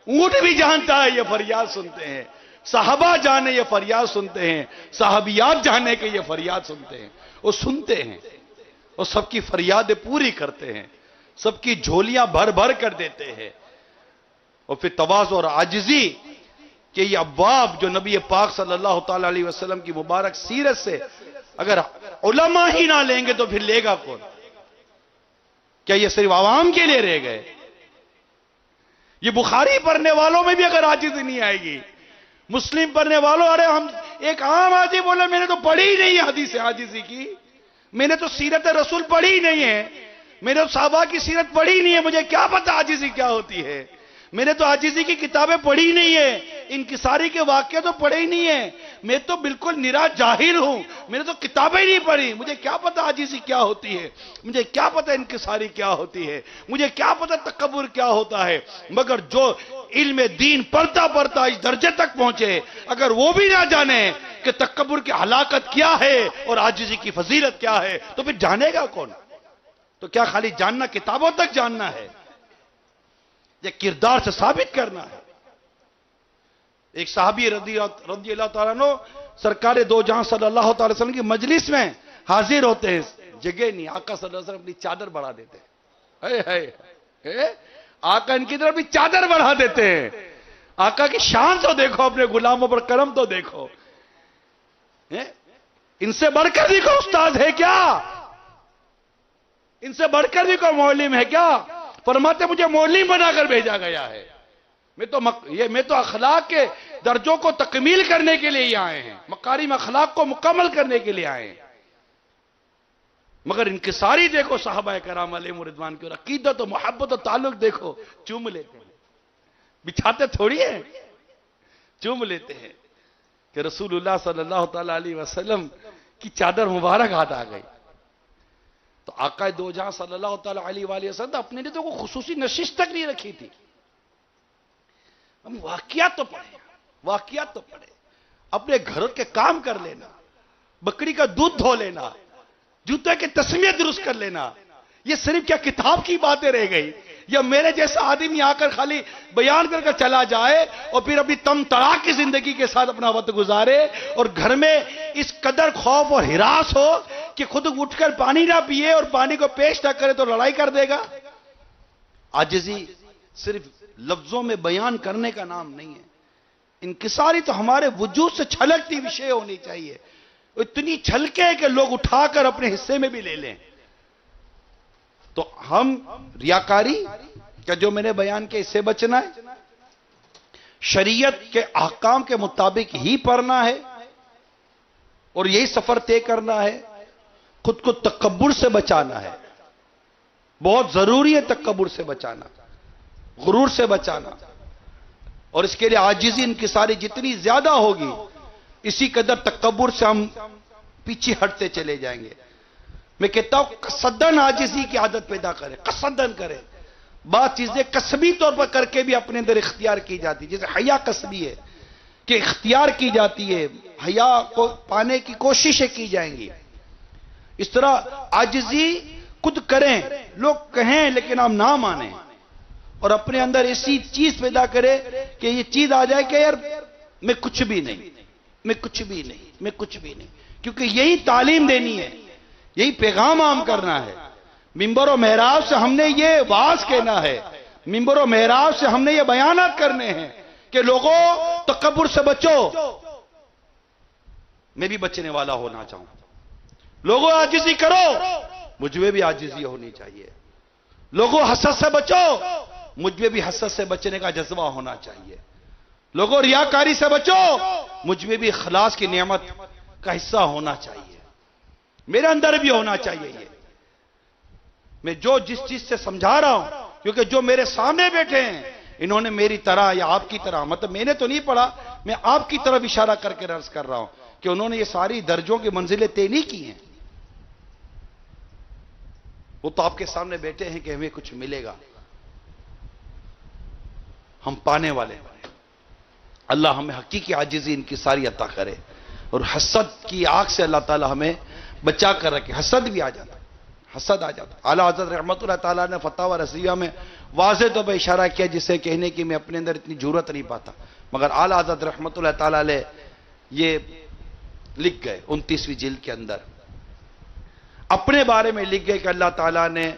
اونٹ بھی جانتا ہے یہ فریاد سنتے ہیں, صحابہ جانے یہ فریاد سنتے ہیں, صحابیات جانے کے یہ فریاد سنتے ہیں. وہ سنتے ہیں اور سب کی فریادیں پوری کرتے ہیں, سب کی جھولیاں بھر بھر کر دیتے ہیں. اور پھر تواضع اور عاجزی کہ یہ ابواب جو نبی پاک صلی اللہ تعالی علیہ وسلم کی مبارک سیرت سے اگر علماء ہی نہ لیں گے تو پھر لے گا کون؟ کیا یہ صرف عوام کے لیے رہ گئے؟ یہ بخاری پڑھنے والوں میں بھی اگر عاجزی نہیں آئے گی, مسلم پڑھنے والوں, ارے ہم ایک عام آدمی بولے میں نے تو پڑھی ہی نہیں ہے حدیث عاجزی کی, میں نے تو سیرت رسول پڑھی ہی نہیں ہے, میں نے تو صحابہ کی سیرت پڑھی نہیں ہے, مجھے کیا پتہ عاجزی کیا ہوتی ہے, میں نے تو عاجزی کی کتابیں پڑھی نہیں ہے, انکساری کے واقعے تو پڑھے ہی نہیں ہے, میں تو بالکل نرا جاہل ہوں, میں نے تو کتابیں نہیں پڑھی, مجھے کیا پتہ عاجزی کیا ہوتی ہے, مجھے کیا پتہ انکساری کیا ہوتی ہے, مجھے کیا پتہ تکبر کیا ہوتا ہے. مگر جو علم دین پڑھتا پڑھتا اس درجے تک پہنچے, اگر وہ بھی نہ جانے کہ تکبر کی ہلاکت کیا ہے اور عاجزی کی فضیلت کیا ہے, تو پھر جانے گا کون؟ تو کیا خالی جاننا کتابوں تک جاننا ہے؟ یہ کردار سے ثابت کرنا ہے. ایک صحابی رضی اللہ تعالیٰ عنہ سرکار دو جہاں صلی اللہ تعالی وسلم کی مجلس میں حاضر ہوتے ہیں, جگہ نہیں, آقا صلی اللہ علیہ وسلم اپنی چادر بڑھا دیتے ہیں. آقا ان کی طرف بھی چادر بڑھا دیتے ہیں. آقا کی شان تو دیکھو, اپنے غلاموں پر کرم تو دیکھو. ان سے بڑھ کر بھی کوئی استاد ہے کیا؟ ان سے بڑھ کر بھی کوئی معلم ہے کیا؟ فرماتے مجھے معلم بنا کر بھیجا گیا ہے, میں تو اخلاق کے درجوں کو تکمیل کرنے کے لیے ہی آئے ہیں, مکارم اخلاق کو مکمل کرنے کے لیے آئے ہیں. مگر انکساری دیکھو صحابہ کرام علیہم رضوان کی, اور عقیدت و محبت و تعلق دیکھو, چوم لیتے ہیں, بچھاتے تھوڑی ہیں, چوم لیتے ہیں کہ رسول اللہ صلی اللہ تعالی علیہ وسلم کی چادر مبارک ہاتھ آ گئی. تو آقا دو جہاں صلی اللہ تعالی علیہ وآلہ وسلم اپنے لیے تو کوئی خصوصی نشست تک نہیں رکھی تھی. ہم واقعات تو پڑھیں, واقعات تو پڑھیں. اپنے گھروں کے کام کر لینا, بکری کا دودھ دھو لینا, جوتے کے تسمیہ درست کر لینا, یہ صرف کیا کتاب کی باتیں رہ گئی؟ یا میرے جیسا آدمی آ کر خالی بیان کر چلا جائے اور پھر اپنی تم تڑاک کی زندگی کے ساتھ اپنا وقت گزارے, اور گھر میں اس قدر خوف اور ہراس ہو کہ خود اٹھ کر پانی نہ پیے اور پانی کو پیش نہ کرے تو لڑائی کر دے گا. عاجزی صرف لفظوں میں بیان کرنے کا نام نہیں ہے, انکساری تو ہمارے وجود سے چھلکتی وشے ہونی چاہیے, اتنی چھلکے کہ لوگ اٹھا کر اپنے حصے میں بھی لے لیں. تو ہم ریاکاری کا جو میں نے بیان کیا اس سے بچنا ہے, شریعت کے احکام کے مطابق ہی پڑھنا ہے اور یہی سفر طے کرنا ہے. خود کو تکبر سے بچانا ہے, بہت ضروری ہے تکبر سے بچانا, غرور سے بچانا, اور اس کے لیے عاجزی انکساری جتنی زیادہ ہوگی اسی قدر تکبر سے ہم پیچھے ہٹتے چلے جائیں گے. میں کہتا ہوں قصدن عاجزی کی عادت پیدا کریں, قصدن کریں. بعض چیزیں قصبی طور پر کر کے بھی اپنے اندر اختیار کی جاتی, جیسے حیا قصبی ہے کہ اختیار کی جاتی ہے, حیا کو پانے کی کوششیں کی جائیں گی. اس طرح عاجزی خود کریں, لوگ کہیں لیکن ہم نہ مانیں, اور اپنے اندر ایسی چیز پیدا کرے کہ یہ چیز آ جائے کہ یار میں کچھ بھی نہیں، میں کچھ بھی نہیں، میں کچھ بھی نہیں، کیونکہ یہی تعلیم دینی ہے، یہی پیغام عام کرنا ہے۔ ممبر و محراب سے ہم نے یہ واعظ کہنا ہے، ممبر و محراب سے ہم نے یہ بیانات کرنے ہیں کہ لوگوں تکبر سے بچو۔ میں بھی بچنے والا ہونا چاہوں، لوگوں عاجزی کرو، مجھ میں بھی عاجزی ہونی چاہیے۔ لوگوں حسد سے بچو، مجھ میں بھی حسد سے بچنے کا جذبہ ہونا چاہیے۔ لوگوں ریاکاری سے بچو، مجھ میں بھی اخلاص کی نعمت کا حصہ ہونا چاہیے، میرے اندر بھی ہونا چاہیے۔ یہ میں جو جس چیز سے سمجھا رہا ہوں، کیونکہ جو میرے سامنے بیٹھے ہیں انہوں نے میری طرح یا آپ کی طرح، مطلب میں نے تو نہیں پڑھا، میں آپ کی طرف اشارہ کر کے عرض کر رہا ہوں کہ انہوں نے یہ ساری درجوں کی منزلیں طے نہیں کی ہیں۔ وہ تو آپ کے سامنے بیٹھے ہیں کہ ہمیں کچھ ملے گا، ہم پانے والے ہیں۔ اللہ ہمیں حقیقی عاجزی ان کی ساری عطا کرے، اور حسد کی آگ سے اللہ تعالی ہمیں بچا کر رکھے۔ حسد بھی آ جاتا، حسد آ جاتا۔ اعلیٰ حضرت رحمت اللہ تعالیٰ نے فتاوی رضیہ میں واضح طور پہ اشارہ کیا، جسے کہنے کی میں اپنے اندر اتنی جرأت نہیں پاتا، مگر اعلیٰ حضرت رحمت اللہ تعالیٰ علیہ یہ لکھ گئے 29ویں جلد کے اندر، اپنے بارے میں لکھ گئے کہ اللہ تعالیٰ نے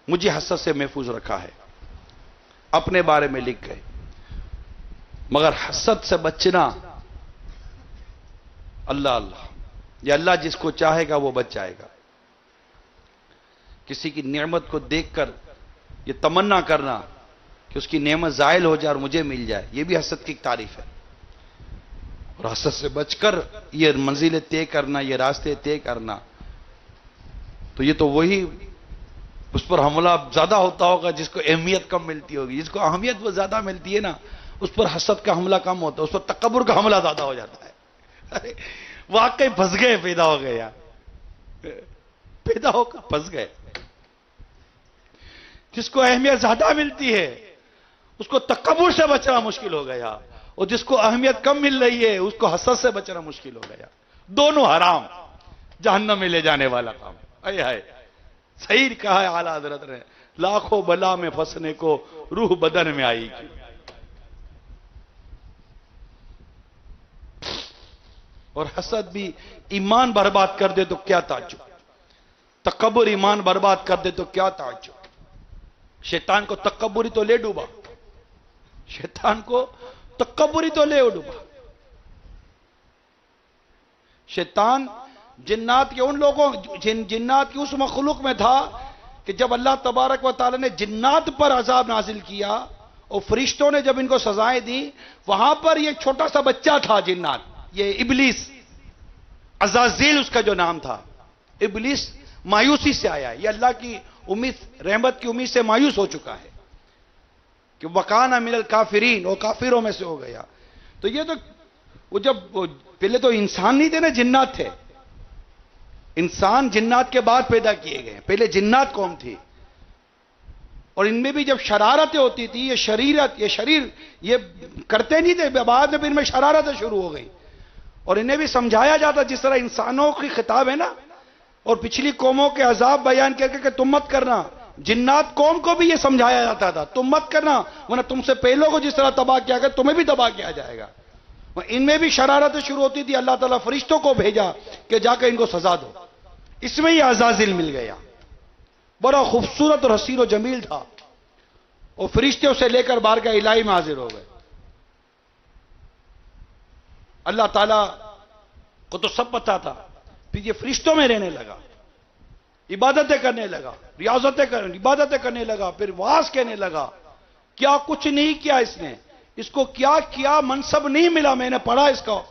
مجھے حسد سے محفوظ رکھا ہے، اپنے بارے میں لکھ گئے۔ مگر حسد سے بچنا اللہ اللہ، یا اللہ جس کو چاہے گا وہ بچ جائے گا۔ کسی کی نعمت کو دیکھ کر یہ تمنا کرنا کہ اس کی نعمت زائل ہو جائے اور مجھے مل جائے، یہ بھی حسد کی ایک تعریف ہے۔ اور حسد سے بچ کر یہ منزلیں طے کرنا، یہ راستے طے کرنا، تو یہ تو وہی اس پر حملہ زیادہ ہوتا ہوگا جس کو اہمیت کم ملتی ہوگی۔ جس کو اہمیت وہ زیادہ ملتی ہے نا، اس پر حسد کا حملہ کم ہوتا ہے، اس پر تکبر کا حملہ زیادہ ہو جاتا ہے۔ ارے واقعی پھنس گئے، پیدا ہو گئے یار، پیدا ہو کر پھنس گئے۔ جس کو اہمیت زیادہ ملتی ہے اس کو تکبر سے بچنا مشکل ہو گیا، اور جس کو اہمیت کم مل رہی ہے اس کو حسد سے بچنا مشکل ہو گیا۔ دونوں حرام، جہنم میں لے جانے والا کام۔ اے ہائے، صحیح کہا ہے اعلیٰ حضرت نے، لاکھوں بلا میں پھنسنے کو روح بدن میں آئی کی۔ اور حسد بھی ایمان برباد کر دے تو کیا تعجب، تکبر ایمان برباد کر دے تو کیا تعجب۔ شیطان کو تکبری تو لے ڈوبا، شیطان کو تکبری تو لے ڈوبا۔ شیطان جنات کے ان لوگوں، جنات کی اس مخلوق میں تھا کہ جب اللہ تبارک و تعالی نے جنات پر عذاب نازل کیا اور فرشتوں نے جب ان کو سزائیں دی، وہاں پر یہ چھوٹا سا بچہ تھا جنات، یہ ابلیس، عزازیل اس کا جو نام تھا۔ ابلیس مایوسی سے آیا ہے، یہ اللہ کی امید، رحمت کی امید سے مایوس ہو چکا ہے کہ وَقَانَ مِنَ الْكَافِرِينَ، وہ کافروں میں سے ہو گیا۔ تو یہ تو وہ جب پہلے تو انسان نہیں تھے نا، جنات تھے۔ انسان جنات کے بعد پیدا کیے گئے، پہلے جنات قوم تھی، اور ان میں بھی جب شرارتیں ہوتی تھی، یہ شریرت، یہ شریر یہ کرتے نہیں تھے، بعد میں ان میں شرارتیں شروع ہو گئی، اور انہیں بھی سمجھایا جاتا جس طرح انسانوں کی خطاب ہے نا، اور پچھلی قوموں کے عذاب بیان کر کے کہ تم مت کرنا، جنات قوم کو بھی یہ سمجھایا جاتا تھا تم مت کرنا، ورنہ تم سے پہلوں کو جس طرح تباہ کیا گیا تمہیں بھی تباہ کیا جائے گا۔ ان میں بھی شرارتیں شروع ہوتی تھی، اللہ تعالیٰ فرشتوں کو بھیجا کہ جا کے ان کو سزا دو۔ اس میں یہ عزازیل مل گیا، بڑا خوبصورت اور حسین و جمیل تھا، اور فرشتے اسے لے کر بارگاہ الہی میں حاضر ہو گئے۔ اللہ تعالیٰ کو تو سب پتا تھا، پھر یہ فرشتوں میں رہنے لگا، عبادتیں کرنے لگا، عبادتیں کرنے لگا، پھر واعظ کہنے لگا۔ کیا کچھ نہیں کیا اس نے، اس کو کیا کیا منصب نہیں ملا، میں نے پڑھا اس کو،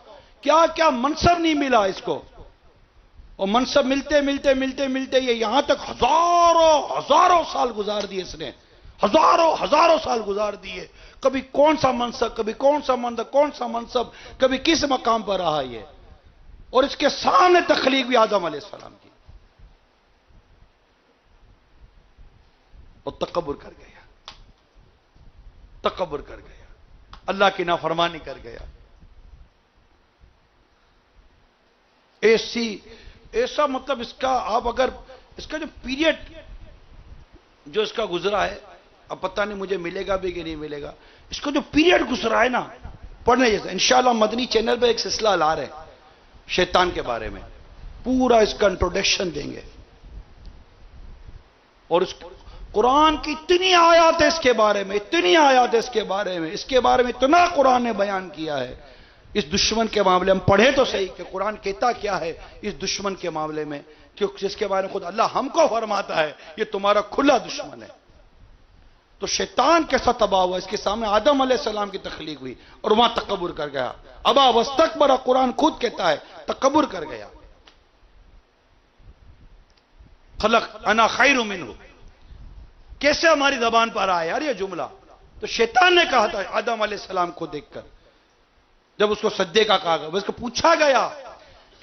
کیا کیا منصب نہیں ملا اس کو، اور منصب ملتے ملتے ملتے ملتے یہ یہاں تک ہزاروں سال گزار دیے اس نے، ہزاروں سال گزار دیے، کبھی کون سا منصب، کبھی کون سا منصب، کبھی کس مقام پر رہا یہ، اور اس کے سامنے تخلیق بھی آدم علیہ السلام کی، اور تکبر کر گیا، تکبر کر گیا، اللہ کی نافرمانی کر گیا۔ ایسا مطلب اس کا، آپ اگر اس کا جو پیریڈ جو اس کا گزرا ہے، اب پتہ نہیں مجھے ملے گا بھی کہ نہیں ملے گا، اس کا جو پیریڈ گزرا ہے نا، پڑھنے جیسا. انشاءاللہ مدنی چینل پہ ایک سلسلہ لا رہے ہیں شیطان کے بارے میں, پورا اس کا انٹروڈکشن دیں گے, اور اس قرآن کی اتنی آیات ہے اس کے بارے میں, اتنی آیات ہے اس کے بارے میں اتنا قرآن نے بیان کیا ہے اس دشمن کے معاملے میں. پڑھے تو صحیح کہ قرآن کہتا کیا ہے اس دشمن کے معاملے میں, کیونکہ جس کے بارے میں خود اللہ ہم کو فرماتا ہے یہ تمہارا کھلا دشمن ہے. تو شیطان کیسا تباہ ہوا, اس کے سامنے آدم علیہ السلام کی تخلیق ہوئی اور وہاں تکبر کر گیا. ابا واستکبر, قرآن خود کہتا ہے تکبر کر گیا. خلق انا خیر منہ, کیسے ہماری زبان پر آیا یار یہ جملہ؟ تو شیطان نے کہا تھا آدم علیہ السلام کو دیکھ کر, جب اس کو سجدے کا کہا گیا, اس کو پوچھا گیا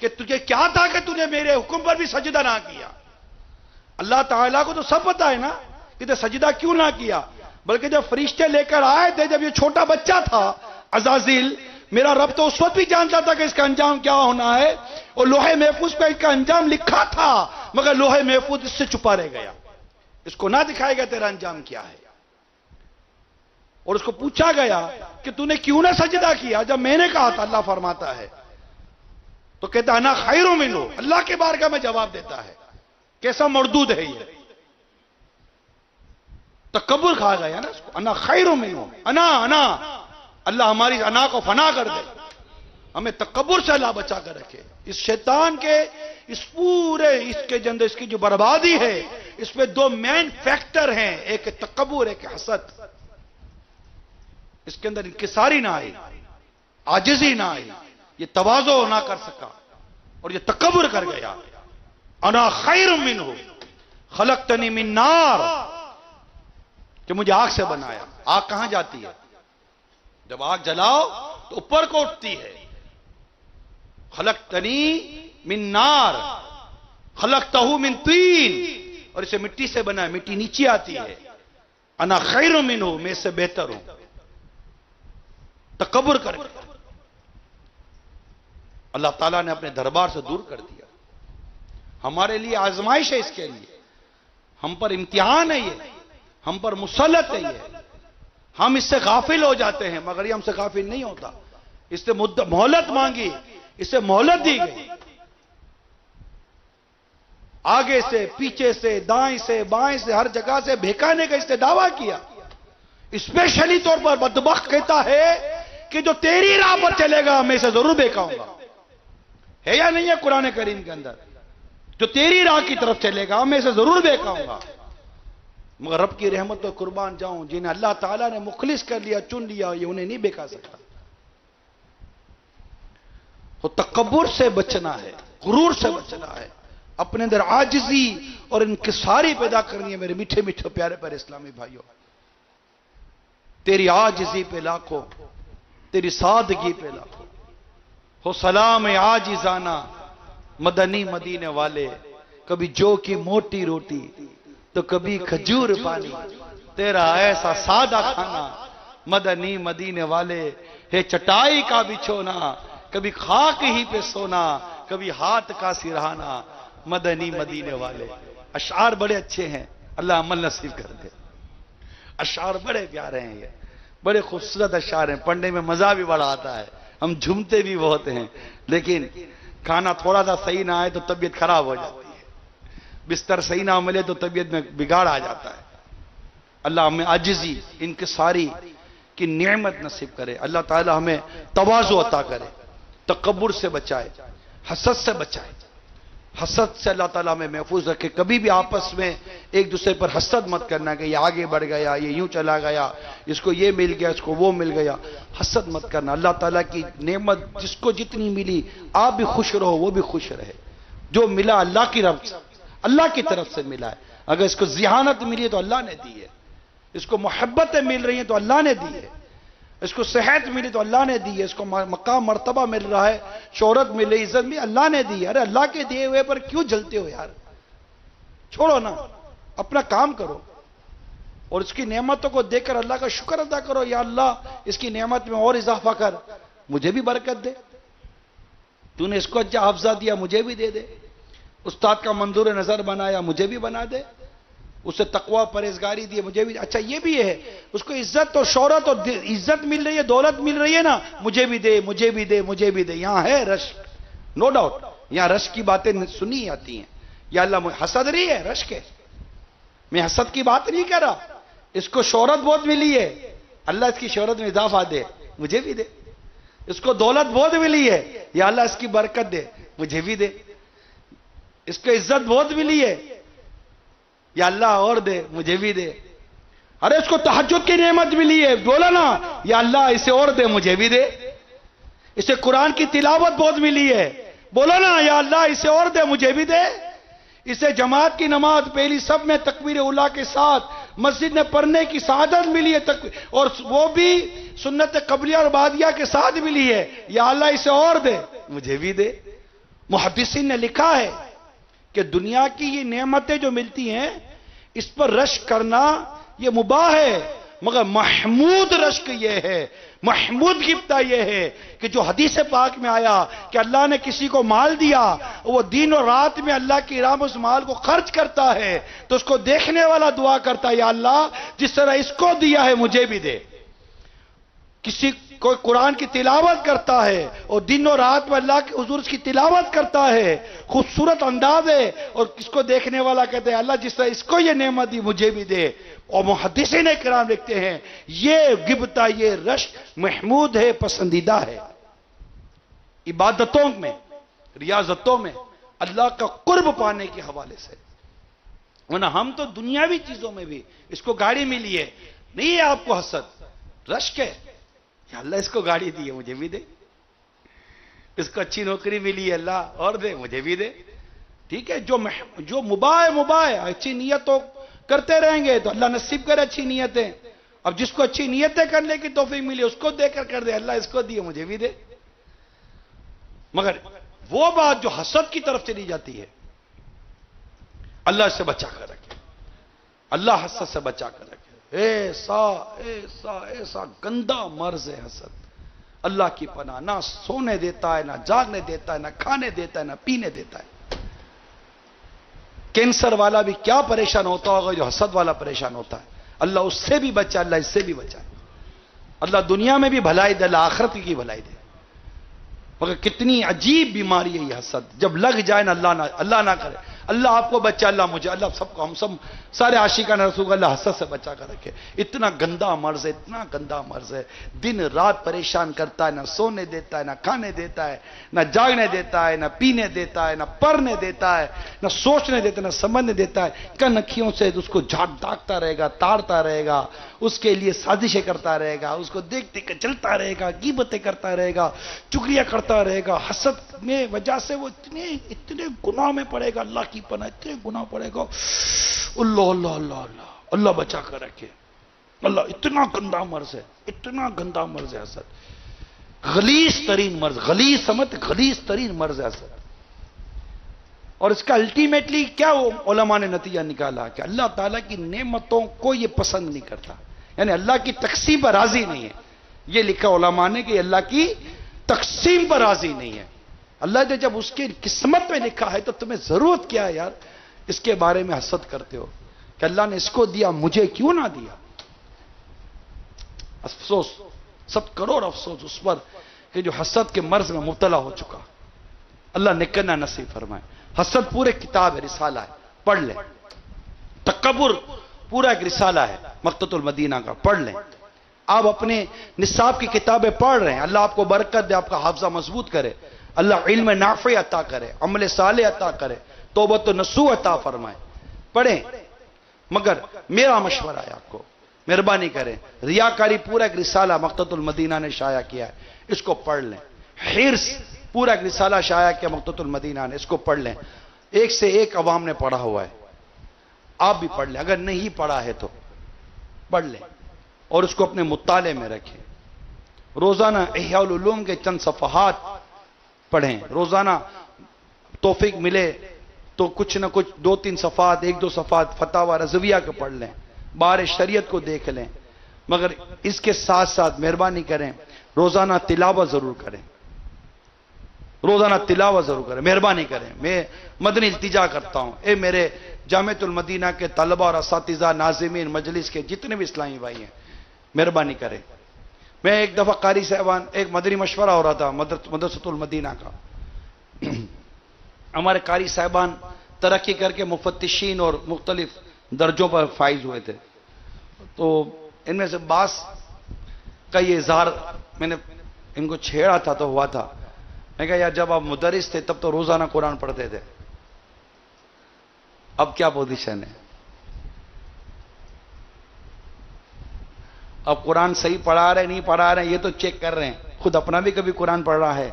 کہ تجھے کیا تھا کہ تجھے میرے حکم پر بھی سجدہ نہ کیا. اللہ تعالیٰ کو تو سب پتا ہے نا کہ تو سجدہ کیوں نہ کیا, بلکہ جب فرشتے لے کر آئے تھے, جب یہ چھوٹا بچہ تھا عزازیل, میرا رب تو اس وقت بھی جانتا تھا کہ اس کا انجام کیا ہونا ہے, اور لوہے محفوظ پہ اس کا انجام لکھا تھا, مگر لوہے محفوظ اس سے چھپا رہ گیا, اس کو نہ دکھائے گا تیرا انجام کیا ہے. اور اس کو پوچھا گیا کہ تو نے کیوں نہ سجدہ کیا جب میں نے کہا تھا. اللہ فرماتا ہے تو کہتا انا خیر منہ, اللہ کے بارگاہ میں جواب دیتا ہے. کیسا مردود ہے یہ, تکبر کھا گیا نا اس کو. انا خیر منہ, انا اللہ ہماری انا کو فنا کر دے, ہمیں تکبر سے اللہ بچا کر رکھے. اس شیطان کے اس پورے اس کے اندر اس کی جو بربادی ہے, اس پہ دو مین فیکٹر ہیں, ایک تکبر ایک حسد. اس کے اندر انکساری نہ آئی, عاجزی نہ آئی, یہ تواضع نہ کر سکا اور یہ تکبر کر گیا. انا خیر منہ خلقتنی من نار, کہ مجھے آگ سے بنایا. آگ کہاں جاتی ہے؟ جب آگ جلاؤ تو اوپر کو اٹھتی ہے. خلقتنی من نار خلقتہ من طین, اور اسے مٹی سے بنایا, مٹی نیچے آتی ہے. انا خیر منہ, میں اس سے بہتر ہوں. تکبر کر گیا. اللہ تعالیٰ نے اپنے دربار سے دور کر دیا. ہمارے لیے آزمائش ہے, اس کے لیے ہم پر امتحان ہے, یہ ہم پر مسلط ہے. یہ ہم اس سے غافل ہو جاتے ہیں, مگر یہ ہم سے غافل نہیں ہوتا. اس سے مہلت مانگی, اس سے مہلت دی گئی. آگے سے, پیچھے سے, دائیں سے, بائیں سے, ہر جگہ سے بھیکانے کا اس نے دعویٰ کیا. اسپیشلی طور پر بدبخت کہتا ہے کہ جو تیری راہ پر چلے گا میں اسے ضرور بھیکاؤں گا. ہے یا نہیں ہے قرآن کریم کے اندر؟ جو تیری راہ کی طرف چلے گا میں اسے ضرور بھیکاؤں گا. مگر رب کی رحمت تو قربان جاؤں, جنہیں اللہ تعالیٰ نے مخلص کر لیا, چن لیا, یہ انہیں نہیں بھیکا سکتا. تو تکبر سے بچنا ہے, غرور سے بچنا ہے, اپنے اندر عاجزی اور انکساری پیدا کرنی ہے. میرے میٹھے میٹھے پیارے پیارے اسلامی بھائیوں, تیری عاجزی پہ لاکھوں, تیری سادگی پہ لاکھوں. ہو سلام عاجزانہ مدنی مدینے والے, کبھی جو کی موٹی روٹی تو کبھی کھجور پانی, تیرا ایسا سادہ کھانا مدنی مدینے والے. ہے چٹائی کا بچھونا, کبھی خاک ہی پہ سونا, کبھی ہاتھ کا سرہانا مدنی مدینے والے. اشعار بڑے اچھے ہیں, اللہ عمل نصیب کر دے. اشعار بڑے پیارے ہیں, یہ بڑے خوبصورت اشعار ہیں, پڑھنے میں مزہ بھی بڑا آتا ہے, ہم جھومتے بھی بہت ہیں. لیکن کھانا تھوڑا سا صحیح نہ آئے تو طبیعت خراب ہو جاتی ہے, بستر صحیح نہ ملے تو طبیعت میں بگاڑ آ جاتا ہے. اللہ ہمیں عاجزی انکساری کی نعمت نصیب کرے. اللہ تعالی ہمیں تواضع عطا کرے, تکبر سے بچائے, حسد سے بچائے. حسد سے اللہ تعالیٰ ہمیں محفوظ رکھے. کبھی بھی آپس میں ایک دوسرے پر حسد مت کرنا کہ یہ آگے بڑھ گیا, یہ یوں چلا گیا, اس کو یہ مل گیا, اس کو وہ مل گیا. حسد مت کرنا. اللہ تعالیٰ کی نعمت جس کو جتنی ملی آپ بھی خوش رہو, وہ بھی خوش رہے. جو ملا اللہ کی طرف سے ملا ہے. اگر اس کو ذہانت ملی ہے تو اللہ نے دی ہے, اس کو محبتیں مل رہی ہیں تو اللہ نے دی ہے, اس کو صحت ملی تو اللہ نے دی ہے, اس کو مقام مرتبہ مل رہا ہے, شہرت مل رہی, عزت بھی اللہ نے دی ہے. ارے اللہ کے دیے ہوئے پر کیوں جلتے ہو یار؟ چھوڑو نا, اپنا کام کرو اور اس کی نعمتوں کو دیکھ کر اللہ کا شکر ادا کرو. یا اللہ اس کی نعمت میں اور اضافہ کر, مجھے بھی برکت دے. تو نے اس کو اچھا حافظہ دیا, مجھے بھی دے دے. استاد کا منظور نظر بنایا, مجھے بھی بنا دے. اسے تقوی پرہیزگاری دی مجھے بھی. اچھا یہ بھی ہے اس کو عزت اور شہرت اور عزت مل رہی ہے, دولت مل رہی ہے نا, مجھے بھی دے مجھے بھی دے مجھے بھی دے. یہاں ہے رشک, نو ڈاؤٹ, یہاں رشک کی باتیں سنی جاتی ہیں. یا اللہ حسد نہیں ہے, رشک ہے. میں حسد کی بات نہیں کر رہا. اس کو شہرت بہت ملی ہے, اللہ اس کی شہرت میں اضافہ دے مجھے بھی دے. اس کو دولت بہت ملی ہے, یا اللہ اس کی برکت دے مجھے بھی دے. اس کو عزت بہت ملی ہے, یا اللہ اور دے مجھے بھی دے. ارے اس کو تہجد کی نعمت ملی ہے, بولا نا یا اللہ اسے اور دے مجھے بھی دے. اسے قرآن کی تلاوت بہت ملی ہے, بولا نا یا اللہ اسے اور دے مجھے بھی دے. اسے جماعت کی نماز پہلی سب میں تکبیر اولا کے ساتھ مسجد میں پڑھنے کی سعادت ملی ہے, اور وہ بھی سنت قبلیہ اور بعدیہ کے ساتھ ملی ہے. یا اللہ اسے اور دے مجھے بھی دے. محدثین نے لکھا ہے کہ دنیا کی یہ نعمتیں جو ملتی ہیں اس پر رشک کرنا یہ مباح ہے, مگر محمود رشک یہ ہے, محمود غبطہ یہ ہے کہ جو حدیث پاک میں آیا کہ اللہ نے کسی کو مال دیا, وہ دن اور رات میں اللہ کی راہ میں اس مال کو خرچ کرتا ہے, تو اس کو دیکھنے والا دعا کرتا ہے یا اللہ جس طرح اس کو دیا ہے مجھے بھی دے. کسی کوئی قرآن کی تلاوت کرتا ہے اور دن اور رات میں اللہ کے حضور کی تلاوت کرتا ہے, خوبصورت انداز ہے, اور اس کو دیکھنے والا کہتے ہیں اللہ جس طرح اس کو یہ نعمت دی مجھے بھی دے. اور محدثین کرام لکھتے ہیں یہ غبطہ, یہ رشک محمود ہے, پسندیدہ ہے. عبادتوں میں, ریاضتوں میں اللہ کا قرب پانے کے حوالے سے. ورنہ ہم تو دنیاوی چیزوں میں بھی, اس کو گاڑی ملی ہے نہیں ہے آپ کو حسد, رشک ہے. یا اللہ اس کو گاڑی دی ہے مجھے بھی دے. اس کو اچھی نوکری ملی ہے اللہ اور دے مجھے بھی دے. ٹھیک ہے, جو مباح ہے مباح ہے, اچھی نیت تو کرتے رہیں گے تو اللہ نصیب کرے اچھی نیتیں. اب جس کو اچھی نیتیں کرنے کی توفیق ملی اس کو دے کر دے, اللہ اس کو دیے مجھے بھی دے. مگر وہ بات جو حسد کی طرف چلی جاتی ہے اللہ اس سے بچا کر رکھے, اللہ حسد سے بچا کر رکھے. ایسا ایسا ایسا گندا مرض ہے حسد, اللہ کی پناہ. نہ سونے دیتا ہے, نہ جاگنے دیتا ہے, نہ کھانے دیتا ہے, نہ پینے دیتا ہے. کینسر والا بھی کیا پریشان ہوتا ہوگا جو حسد والا پریشان ہوتا ہے. اللہ اس سے بھی بچا, اللہ اس سے بھی بچا. اللہ دنیا میں بھی بھلائی دے, اللہ آخرت کی بھلائی دے. مگر کتنی عجیب بیماری ہے یہ حسد, جب لگ جائے نا اللہ نہ کرے. اللہ آپ کو بچا, اللہ مجھے, اللہ سب کو, ہم سب سارے عاشقان رسول اللہ حسد سے بچا کر رکھے. اتنا گندا مرض ہے, اتنا گندا مرض ہے, دن رات پریشان کرتا ہے, نہ سونے دیتا ہے, نہ کھانے دیتا ہے, نہ جاگنے دیتا ہے, نہ پینے دیتا ہے, نہ پڑھنے دیتا ہے, نہ سوچنے دیتا ہے, نہ سمجھنے دیتا ہے. کن اکھیوں سے اس کو داغتا رہے گا, تاڑتا رہے گا, اس کے لیے سازشیں کرتا رہے گا, اس کو دیکھ دیکھ کر چلتا رہے گا, غیبتیں کرتا رہے گا, چگلیاں کرتا رہے گا. حسد میں وجہ سے وہ اتنے گناہ میں پڑے گا, اللہ کی پناہ, اتنے گناہ پڑے گا. اللہ اللہ اللہ اللہ اللہ بچا کر رکھے. اللہ اتنا گندا مرض ہے, اتنا گندا مرض ہے حسد. غلیظ ترین مرض, غلیظ سمجھ, غلیظ ترین مرض ہے حسد. اور اس کا الٹیمیٹلی کیا علماء نے نتیجہ نکالا کہ اللہ تعالیٰ کی نعمتوں کو یہ پسند نہیں کرتا, یعنی اللہ کی تقسیم پر راضی نہیں ہے. یہ لکھا علماء نے کہ اللہ کی تقسیم پر راضی نہیں ہے. اللہ نے جب اس کی قسمت میں لکھا ہے تو تمہیں ضرورت کیا ہے یار اس کے بارے میں حسد کرتے ہو کہ اللہ نے اس کو دیا مجھے کیوں نہ دیا. افسوس, 7 کروڑ افسوس اس پر کہ جو حسد کے مرض میں مبتلا ہو چکا. اللہ نکلنا نصیب فرمائے. حسد پورے کتاب ہے, رسالہ ہے, پڑھ لیں. تکبر پورا ایک رسالہ ہے مقتۃ المدینہ کا, پڑھ لیں. آپ اپنے نصاب کی کتابیں پڑھ رہے ہیں, اللہ آپ کو برکت دے, آپ کا حافظہ مضبوط کرے, اللہ علم نافع عطا کرے, عمل صالح عطا کرے, توبۃ نصوح عطا فرمائے. پڑھیں, مگر میرا مشورہ ہے آپ کو, مہربانی کریں, ریاکاری پورا ایک رسالہ مقتۃ المدینہ نے شائع کیا ہے, اس کو پڑھ لیں. حرص پورا ایک رسالہ شائع کیا مقتۃ المدینہ نے, اس کو پڑھ لیں. ایک سے ایک عوام نے پڑھا ہوا ہے, آپ بھی پڑھ لیں, اگر نہیں پڑھا ہے تو پڑھ لیں اور اس کو اپنے مطالعے میں رکھیں. روزانہ احیاء العلوم کے چند صفحات پڑھیں, روزانہ توفیق ملے تو کچھ نہ کچھ 2-3 صفحات, 1-2 صفحات فتاوی رضویہ کے پڑھ لیں, بار شریعت کو دیکھ لیں. مگر اس کے ساتھ ساتھ مہربانی کریں روزانہ تلاوت ضرور کریں. روزانہ تلاوت ضرور کریں، مہربانی کریں. میں مدنی التجا کرتا ہوں، اے میرے جامعۃ المدینہ کے طلبہ اور اساتذہ، ناظمین مجلس کے جتنے بھی اسلامی بھائی ہیں، مہربانی کریں. میں ایک دفعہ قاری صاحبان ایک مدنی مشورہ ہو رہا تھا مدرسۃ المدینہ کا. ہمارے قاری صاحبان ترقی کر کے مفتشین اور مختلف درجوں پر فائز ہوئے تھے. تو ان میں سے بعض کا یہ اظہار میں نے ان کو چھیڑا تھا تو ہوا تھا. میں کہا یار جب آپ مدرس تھے تب تو روزانہ قرآن پڑھتے تھے، اب کیا پوزیشن ہے؟ اب قرآن صحیح پڑھا رہے نہیں پڑھا رہے یہ تو چیک کر رہے ہیں. خود اپنا بھی کبھی قرآن پڑھ رہا ہے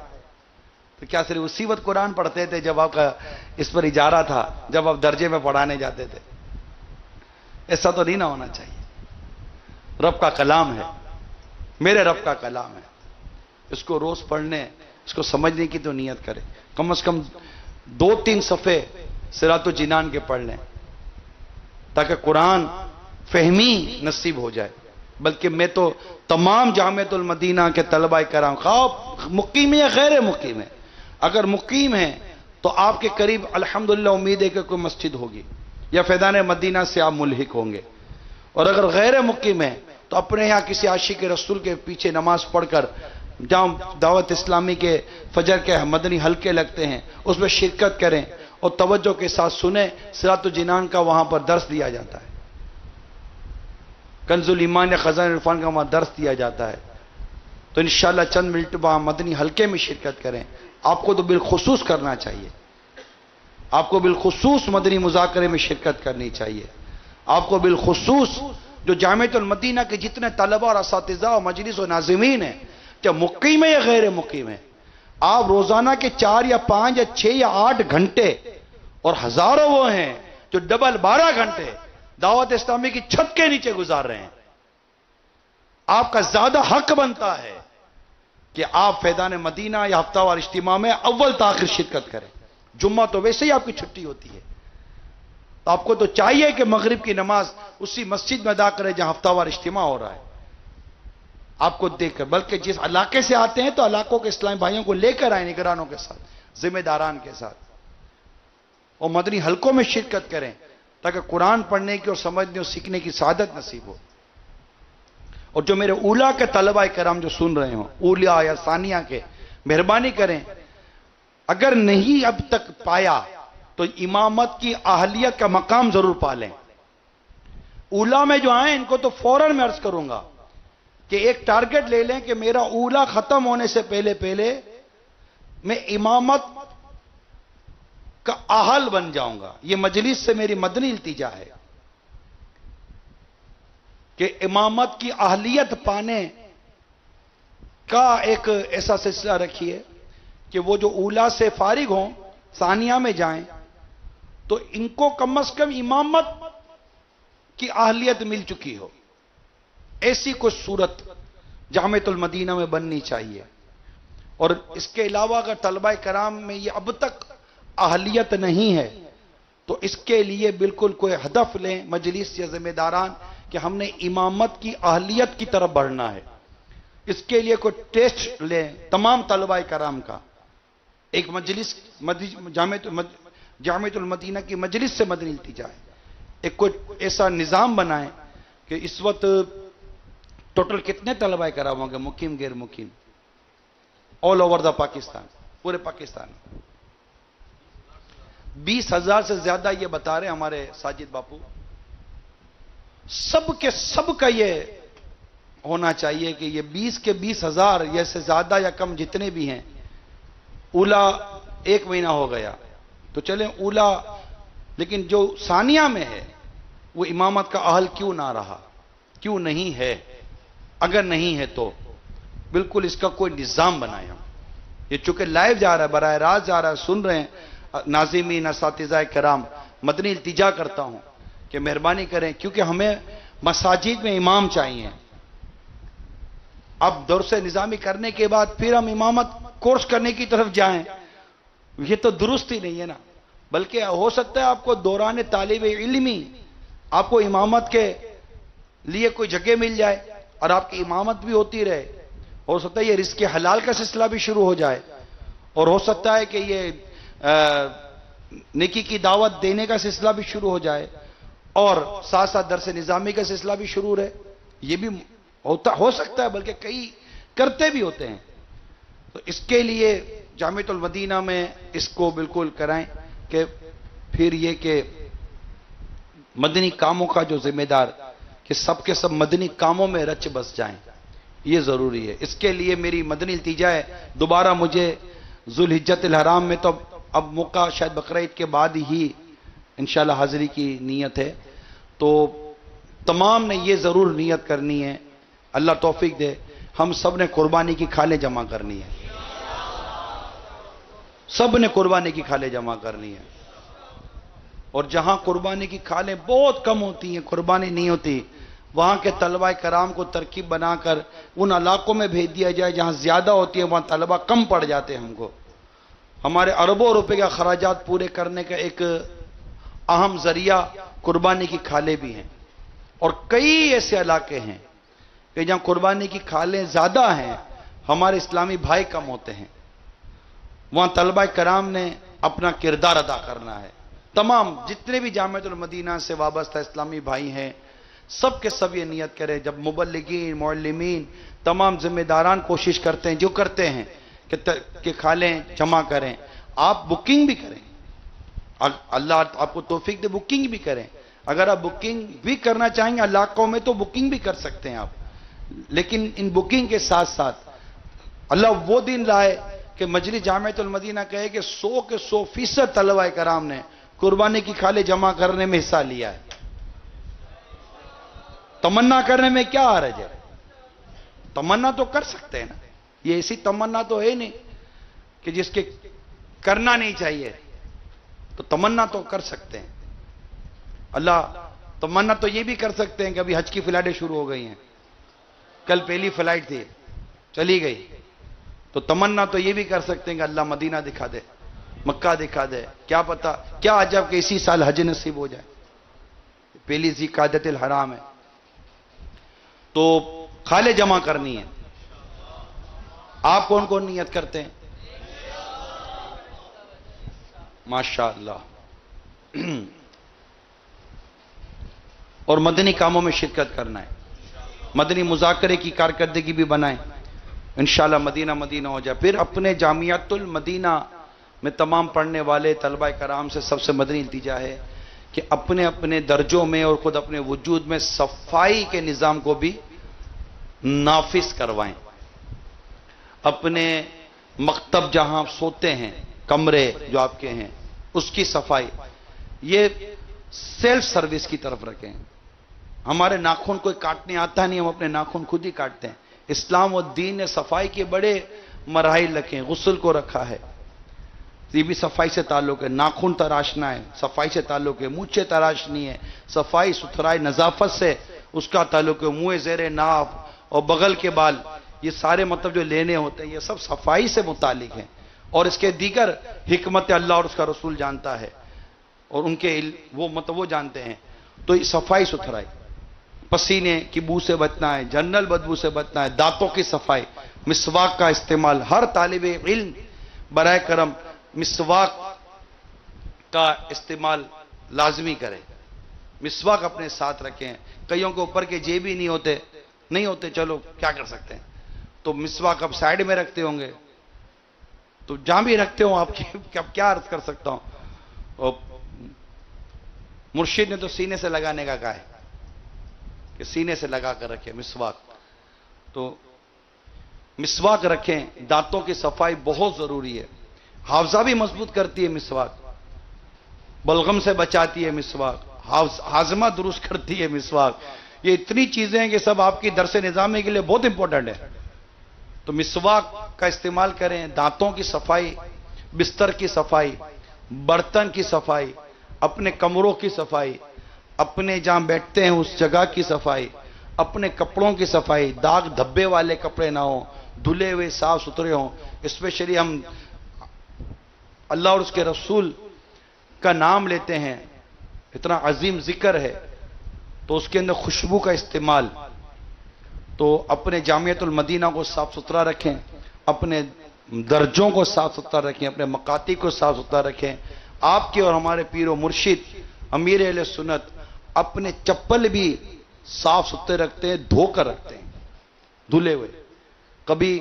تو کیا صرف اسی وقت قرآن پڑھتے تھے جب آپ کا اس پر اجارہ تھا، جب آپ درجے میں پڑھانے جاتے تھے؟ ایسا تو نہیں نہ ہونا چاہیے. رب کا کلام ہے، میرے رب کا کلام ہے، اس کو روز پڑھنے، اس کو سمجھنے کی تو نیت کرے. کم از کم 2-3 صفحے صراط الجنان کے پڑھ لیں تاکہ قرآن فہمی نصیب ہو جائے. بلکہ میں تو تمام جامعۃ المدینہ کے طلبہ کرام، خواہ مقیم ہے یا غیر مقیم ہے، اگر مقیم ہیں تو آپ کے قریب الحمدللہ امید ہے کہ کوئی مسجد ہوگی یا فیضان مدینہ سے آپ ملحق ہوں گے. اور اگر غیر مقیم ہیں تو اپنے یہاں کسی عاشق رسول کے پیچھے نماز پڑھ کر جہاں دعوت اسلامی کے فجر کے مدنی حلقے لگتے ہیں اس میں شرکت کریں اور توجہ کے ساتھ سنیں. صراط الجنان کا وہاں پر درس دیا جاتا ہے، کنز الایمان یا خزائن عرفان کا وہاں درس دیا جاتا ہے. تو انشاءاللہ چند منٹ وہاں مدنی حلقے میں شرکت کریں. آپ کو تو بالخصوص کرنا چاہیے، آپ کو بالخصوص مدنی مذاکرے میں شرکت کرنی چاہیے. آپ کو بالخصوص جو جامعۃ المدینہ کے جتنے طلبہ اور اساتذہ اور مجلس و ناظمین ہیں، چاہے مقیم ہے یا غیر مقیم ہے، آپ روزانہ کے 4 یا 5 یا 6 یا 8 گھنٹے، اور ہزاروں وہ ہیں جو ڈبل 12 گھنٹے دعوت اسلامی کی چھت کے نیچے گزار رہے ہیں. آپ کا زیادہ حق بنتا ہے کہ آپ فیضان مدینہ یا ہفتہ وار اجتماع میں اول تاخیر شرکت کریں. جمعہ تو ویسے ہی آپ کی چھٹی ہوتی ہے، تو آپ کو تو چاہیے کہ مغرب کی نماز اسی مسجد میں ادا کرے جہاں ہفتہ وار اجتماع ہو رہا ہے. آپ کو دیکھ کر، بلکہ جس علاقے سے آتے ہیں تو علاقوں کے اسلامی بھائیوں کو لے کر آئیں، نگرانوں کے ساتھ، ذمہ داران کے ساتھ، اور مدنی حلقوں میں شرکت کریں تاکہ قرآن پڑھنے کی اور سمجھنے اور سیکھنے کی سعادت نصیب ہو. اور جو میرے اولیاء کے طلبہ کرام جو سن رہے ہوں، اولیاء یا ثانیہ کے، مہربانی کریں، اگر نہیں اب تک پایا تو امامت کی اہلیت کا مقام ضرور پا لیں. اولیاء میں جو آئیں ان کو تو فوراً میں عرض کروں گا کہ ایک ٹارگٹ لے لیں کہ میرا اولیاء ختم ہونے سے پہلے میں امامت کا اہل بن جاؤں گا. یہ مجلس سے میری مدنی التجا ہے کہ امامت کی اہلیت پانے کا ایک ایسا سلسلہ رکھیے کہ وہ جو اولیاء سے فارغ ہوں، ثانیہ میں جائیں تو ان کو کم از کم امامت کی اہلیت مل چکی ہو. ایسی کوئی صورت جامعۃ المدینہ میں بننی چاہیے. اور اس کے علاوہ اگر طلبہ کرام میں یہ اب تک اہلیت نہیں ہے تو اس کے لیے بالکل کوئی ہدف لیں مجلس یا ذمہ داران کہ ہم نے امامت کی اہلیت کی طرف بڑھنا ہے. اس کے لیے کوئی ٹیسٹ لیں تمام طلبہ کرام کا. ایک مجلس جامعۃ المدینہ کی مجلس سے مدنی التجا ہے. ایک کوئی ایسا نظام بنائیں کہ اس وقت ٹوٹل کتنے طلبہ کرام ہوں گے، مقیم غیر مقیم، آل اوور دا پاکستان، پورے پاکستان 20,000 سے زیادہ یہ بتا رہے ہمارے ساجد باپو. سب کے سب کا یہ ہونا چاہیے کہ یہ 20 کے 20,000 یا سے زیادہ یا کم جتنے بھی ہیں، اولا 1 مہینہ ہو گیا تو چلیں اولا، لیکن جو ثانیہ میں ہے وہ امامت کا اہل کیوں نہ رہا، کیوں نہیں ہے؟ اگر نہیں ہے تو بالکل اس کا کوئی نظام بنائیں. ہم یہ چونکہ لائیو جا رہا ہے، براہ راست جا رہا ہے، سن رہے ہیں ناظمین اساتذہ کرام، مدنی التجا کرتا ہوں کہ مہربانی کریں، کیونکہ ہمیں مساجد میں امام چاہیے. اب درس نظامی کرنے کے بعد پھر ہم امامت کورس کرنے کی طرف جائیں، یہ تو درست ہی نہیں ہے نا. بلکہ ہو سکتا ہے آپ کو دوران طالب علمی آپ کو امامت کے لیے کوئی جگہ مل جائے اور آپ کی امامت بھی ہوتی رہے. ہو سکتا ہے یہ رزق حلال کا سلسلہ بھی شروع ہو جائے اور ہو سکتا ہے کہ یہ نیکی کی دعوت دینے کا سلسلہ بھی شروع ہو جائے اور ساتھ ساتھ درس نظامی کا سلسلہ بھی شروع رہے. یہ بھی ہو سکتا ہے، بلکہ کئی کرتے بھی ہوتے ہیں. تو اس کے لیے جامعۃ المدینہ میں اس کو بالکل کرائیں کہ پھر یہ کہ مدنی کاموں کا جو ذمہ دار کہ سب کے سب مدنی کاموں میں رچ بس جائیں، یہ ضروری ہے. اس کے لیے میری مدنی التجا ہے، دوبارہ مجھے ذوالحجۃ الحرام میں تو اب موقع شاید بقرعید کے بعد ہی انشاءاللہ حاضری کی نیت ہے، تو تمام نے یہ ضرور نیت کرنی ہے، اللہ توفیق دے. ہم سب نے قربانی کی کھالیں جمع کرنی ہے، سب نے قربانی کی کھالیں جمع کرنی ہے. اور جہاں قربانی کی کھالیں بہت کم ہوتی ہیں، قربانی نہیں ہوتی، وہاں کے طلبہ کرام کو ترکیب بنا کر ان علاقوں میں بھیج دیا جائے جہاں زیادہ ہوتی ہے، وہاں طلبہ کم پڑ جاتے ہیں. ہم کو ہمارے اربوں روپے کے اخراجات پورے کرنے کا ایک اہم ذریعہ قربانی کی کھالیں بھی ہیں. اور کئی ایسے علاقے ہیں کہ جہاں قربانی کی کھالیں زیادہ ہیں، ہمارے اسلامی بھائی کم ہوتے ہیں، وہاں طلبہ کرام نے اپنا کردار ادا کرنا ہے. تمام جتنے بھی جامعۃ المدینہ سے وابستہ اسلامی بھائی ہیں، سب کے سب یہ نیت کریں. جب مبلغین، معلمین، تمام ذمہ داران کوشش کرتے ہیں، جو کرتے ہیں کہ کھالیں جمع کریں، آپ بکنگ بھی کریں. اللہ آپ کو توفیق دے، بکنگ بھی کریں. اگر آپ بکنگ بھی کرنا چاہیں گے علاقوں میں تو بکنگ بھی کر سکتے ہیں آپ، لیکن ان بکنگ کے ساتھ ساتھ اللہ وہ دن لائے کہ مجلس جامعۃ المدینہ کہے کہ 100 کے 100% طلبہ کرام نے قربانی کی کھالیں جمع کرنے میں حصہ لیا ہے. تمنا کرنے میں کیا حرج ہے؟ تمنا تو کر سکتے ہیں نا. یہ ایسی تمنا تو ہے نہیں کہ جس کے کرنا نہیں چاہیے، تو تمنا تو کر سکتے ہیں. اللہ تمنا تو یہ بھی کر سکتے ہیں کہ ابھی حج کی فلائٹیں شروع ہو گئی ہیں، کل پہلی فلائٹ تھی چلی گئی، تو تمنا تو یہ بھی کر سکتے ہیں کہ اللہ مدینہ دکھا دے، مکہ دکھا دے. کیا پتا کیا عجب کہ اسی سال حج نصیب ہو جائے. پہلی ذی قعدۃ الحرام ہے، تو کھالیں جمع کرنی ہے. آپ کون کون نیت کرتے ہیں؟ ماشاءاللہ. اور مدنی کاموں میں شرکت کرنا ہے، مدنی مذاکرے کی کارکردگی بھی بنائیں، انشاءاللہ مدینہ مدینہ ہو جائے. پھر اپنے جامعۃ المدینہ میں تمام پڑھنے والے طلبہ کرام سے سب سے مدنی التجا ہے کہ اپنے اپنے درجوں میں اور خود اپنے وجود میں صفائی کے نظام کو بھی نافذ کروائیں. اپنے مکتب جہاں آپ سوتے ہیں، کمرے جو آپ کے ہیں، اس کی صفائی یہ سیلف سروس کی طرف رکھیں. ہمارے ناخن کوئی کاٹنے آتا نہیں، ہم اپنے ناخن خود ہی کاٹتے ہیں. اسلام و دین نے صفائی کے بڑے مراحل رکھے ہیں. غسل کو رکھا ہے، یہ بھی صفائی سے تعلق ہے. ناخن تراشنا ہے، صفائی سے تعلق ہے. مونچھیں تراشنی ہے، صفائی ستھرائی نظافت سے اس کا تعلق ہے. منہ زیر ناف اور بغل کے بال، یہ سارے مطلب جو لینے ہوتے ہیں، یہ سب صفائی سے متعلق ہیں. اور اس کے دیگر حکمت اللہ اور اس کا رسول جانتا ہے، اور ان کے وہ مطلب وہ جانتے ہیں. تو صفائی ستھرائی، پسینے کی بو سے بچنا ہے، جنرل بدبو سے بچنا ہے. دانتوں کی صفائی، مسواک کا استعمال. ہر طالب علم برائے کرم مسواک کا استعمال لازمی کرے. مسواک اپنے ساتھ رکھیں. کئیوں کے اوپر کے جیب ہی نہیں ہوتے، چلو کیا کر سکتے ہیں. تو مسواک اب سائیڈ میں رکھتے ہوں گے، تو جہاں بھی رکھتے ہوں آپ کیا عرض کر سکتا ہوں. اور مرشد نے تو سینے سے لگانے کا کہا ہے کہ سینے سے لگا کر رکھیں مسواک. تو مسواک رکھیں. دانتوں کی صفائی بہت ضروری ہے. حافظہ بھی مضبوط کرتی ہے مسواک، بلغم سے بچاتی ہے مسواک، ہاضمہ درست کرتی ہے مسواک. یہ اتنی چیزیں ہیں کہ سب آپ کی درس نظامی کے لیے بہت امپورٹنٹ ہے. تو مسواک کا استعمال کریں. دانتوں کی صفائی، بستر کی صفائی، برتن کی صفائی، اپنے کمروں کی صفائی، اپنے جہاں بیٹھتے ہیں اس جگہ کی صفائی، اپنے کپڑوں کی صفائی. داغ دھبے والے کپڑے نہ ہوں، دھلے ہوئے صاف ستھرے ہوں. اسپیشلی ہم اللہ اور اس کے رسول کا نام لیتے ہیں، اتنا عظیم ذکر ہے، تو اس کے اندر خوشبو کا استعمال. تو اپنے جامعۃ المدینہ کو صاف ستھرا رکھیں، اپنے درجوں کو صاف ستھرا رکھیں، اپنے مکاتب کو صاف ستھرا رکھیں. آپ کے اور ہمارے پیر و مرشد امیر اہل سنت اپنے چپل بھی صاف ستھرے رکھتے ہیں، دھو کر رکھتے ہیں، دھلے ہوئے. کبھی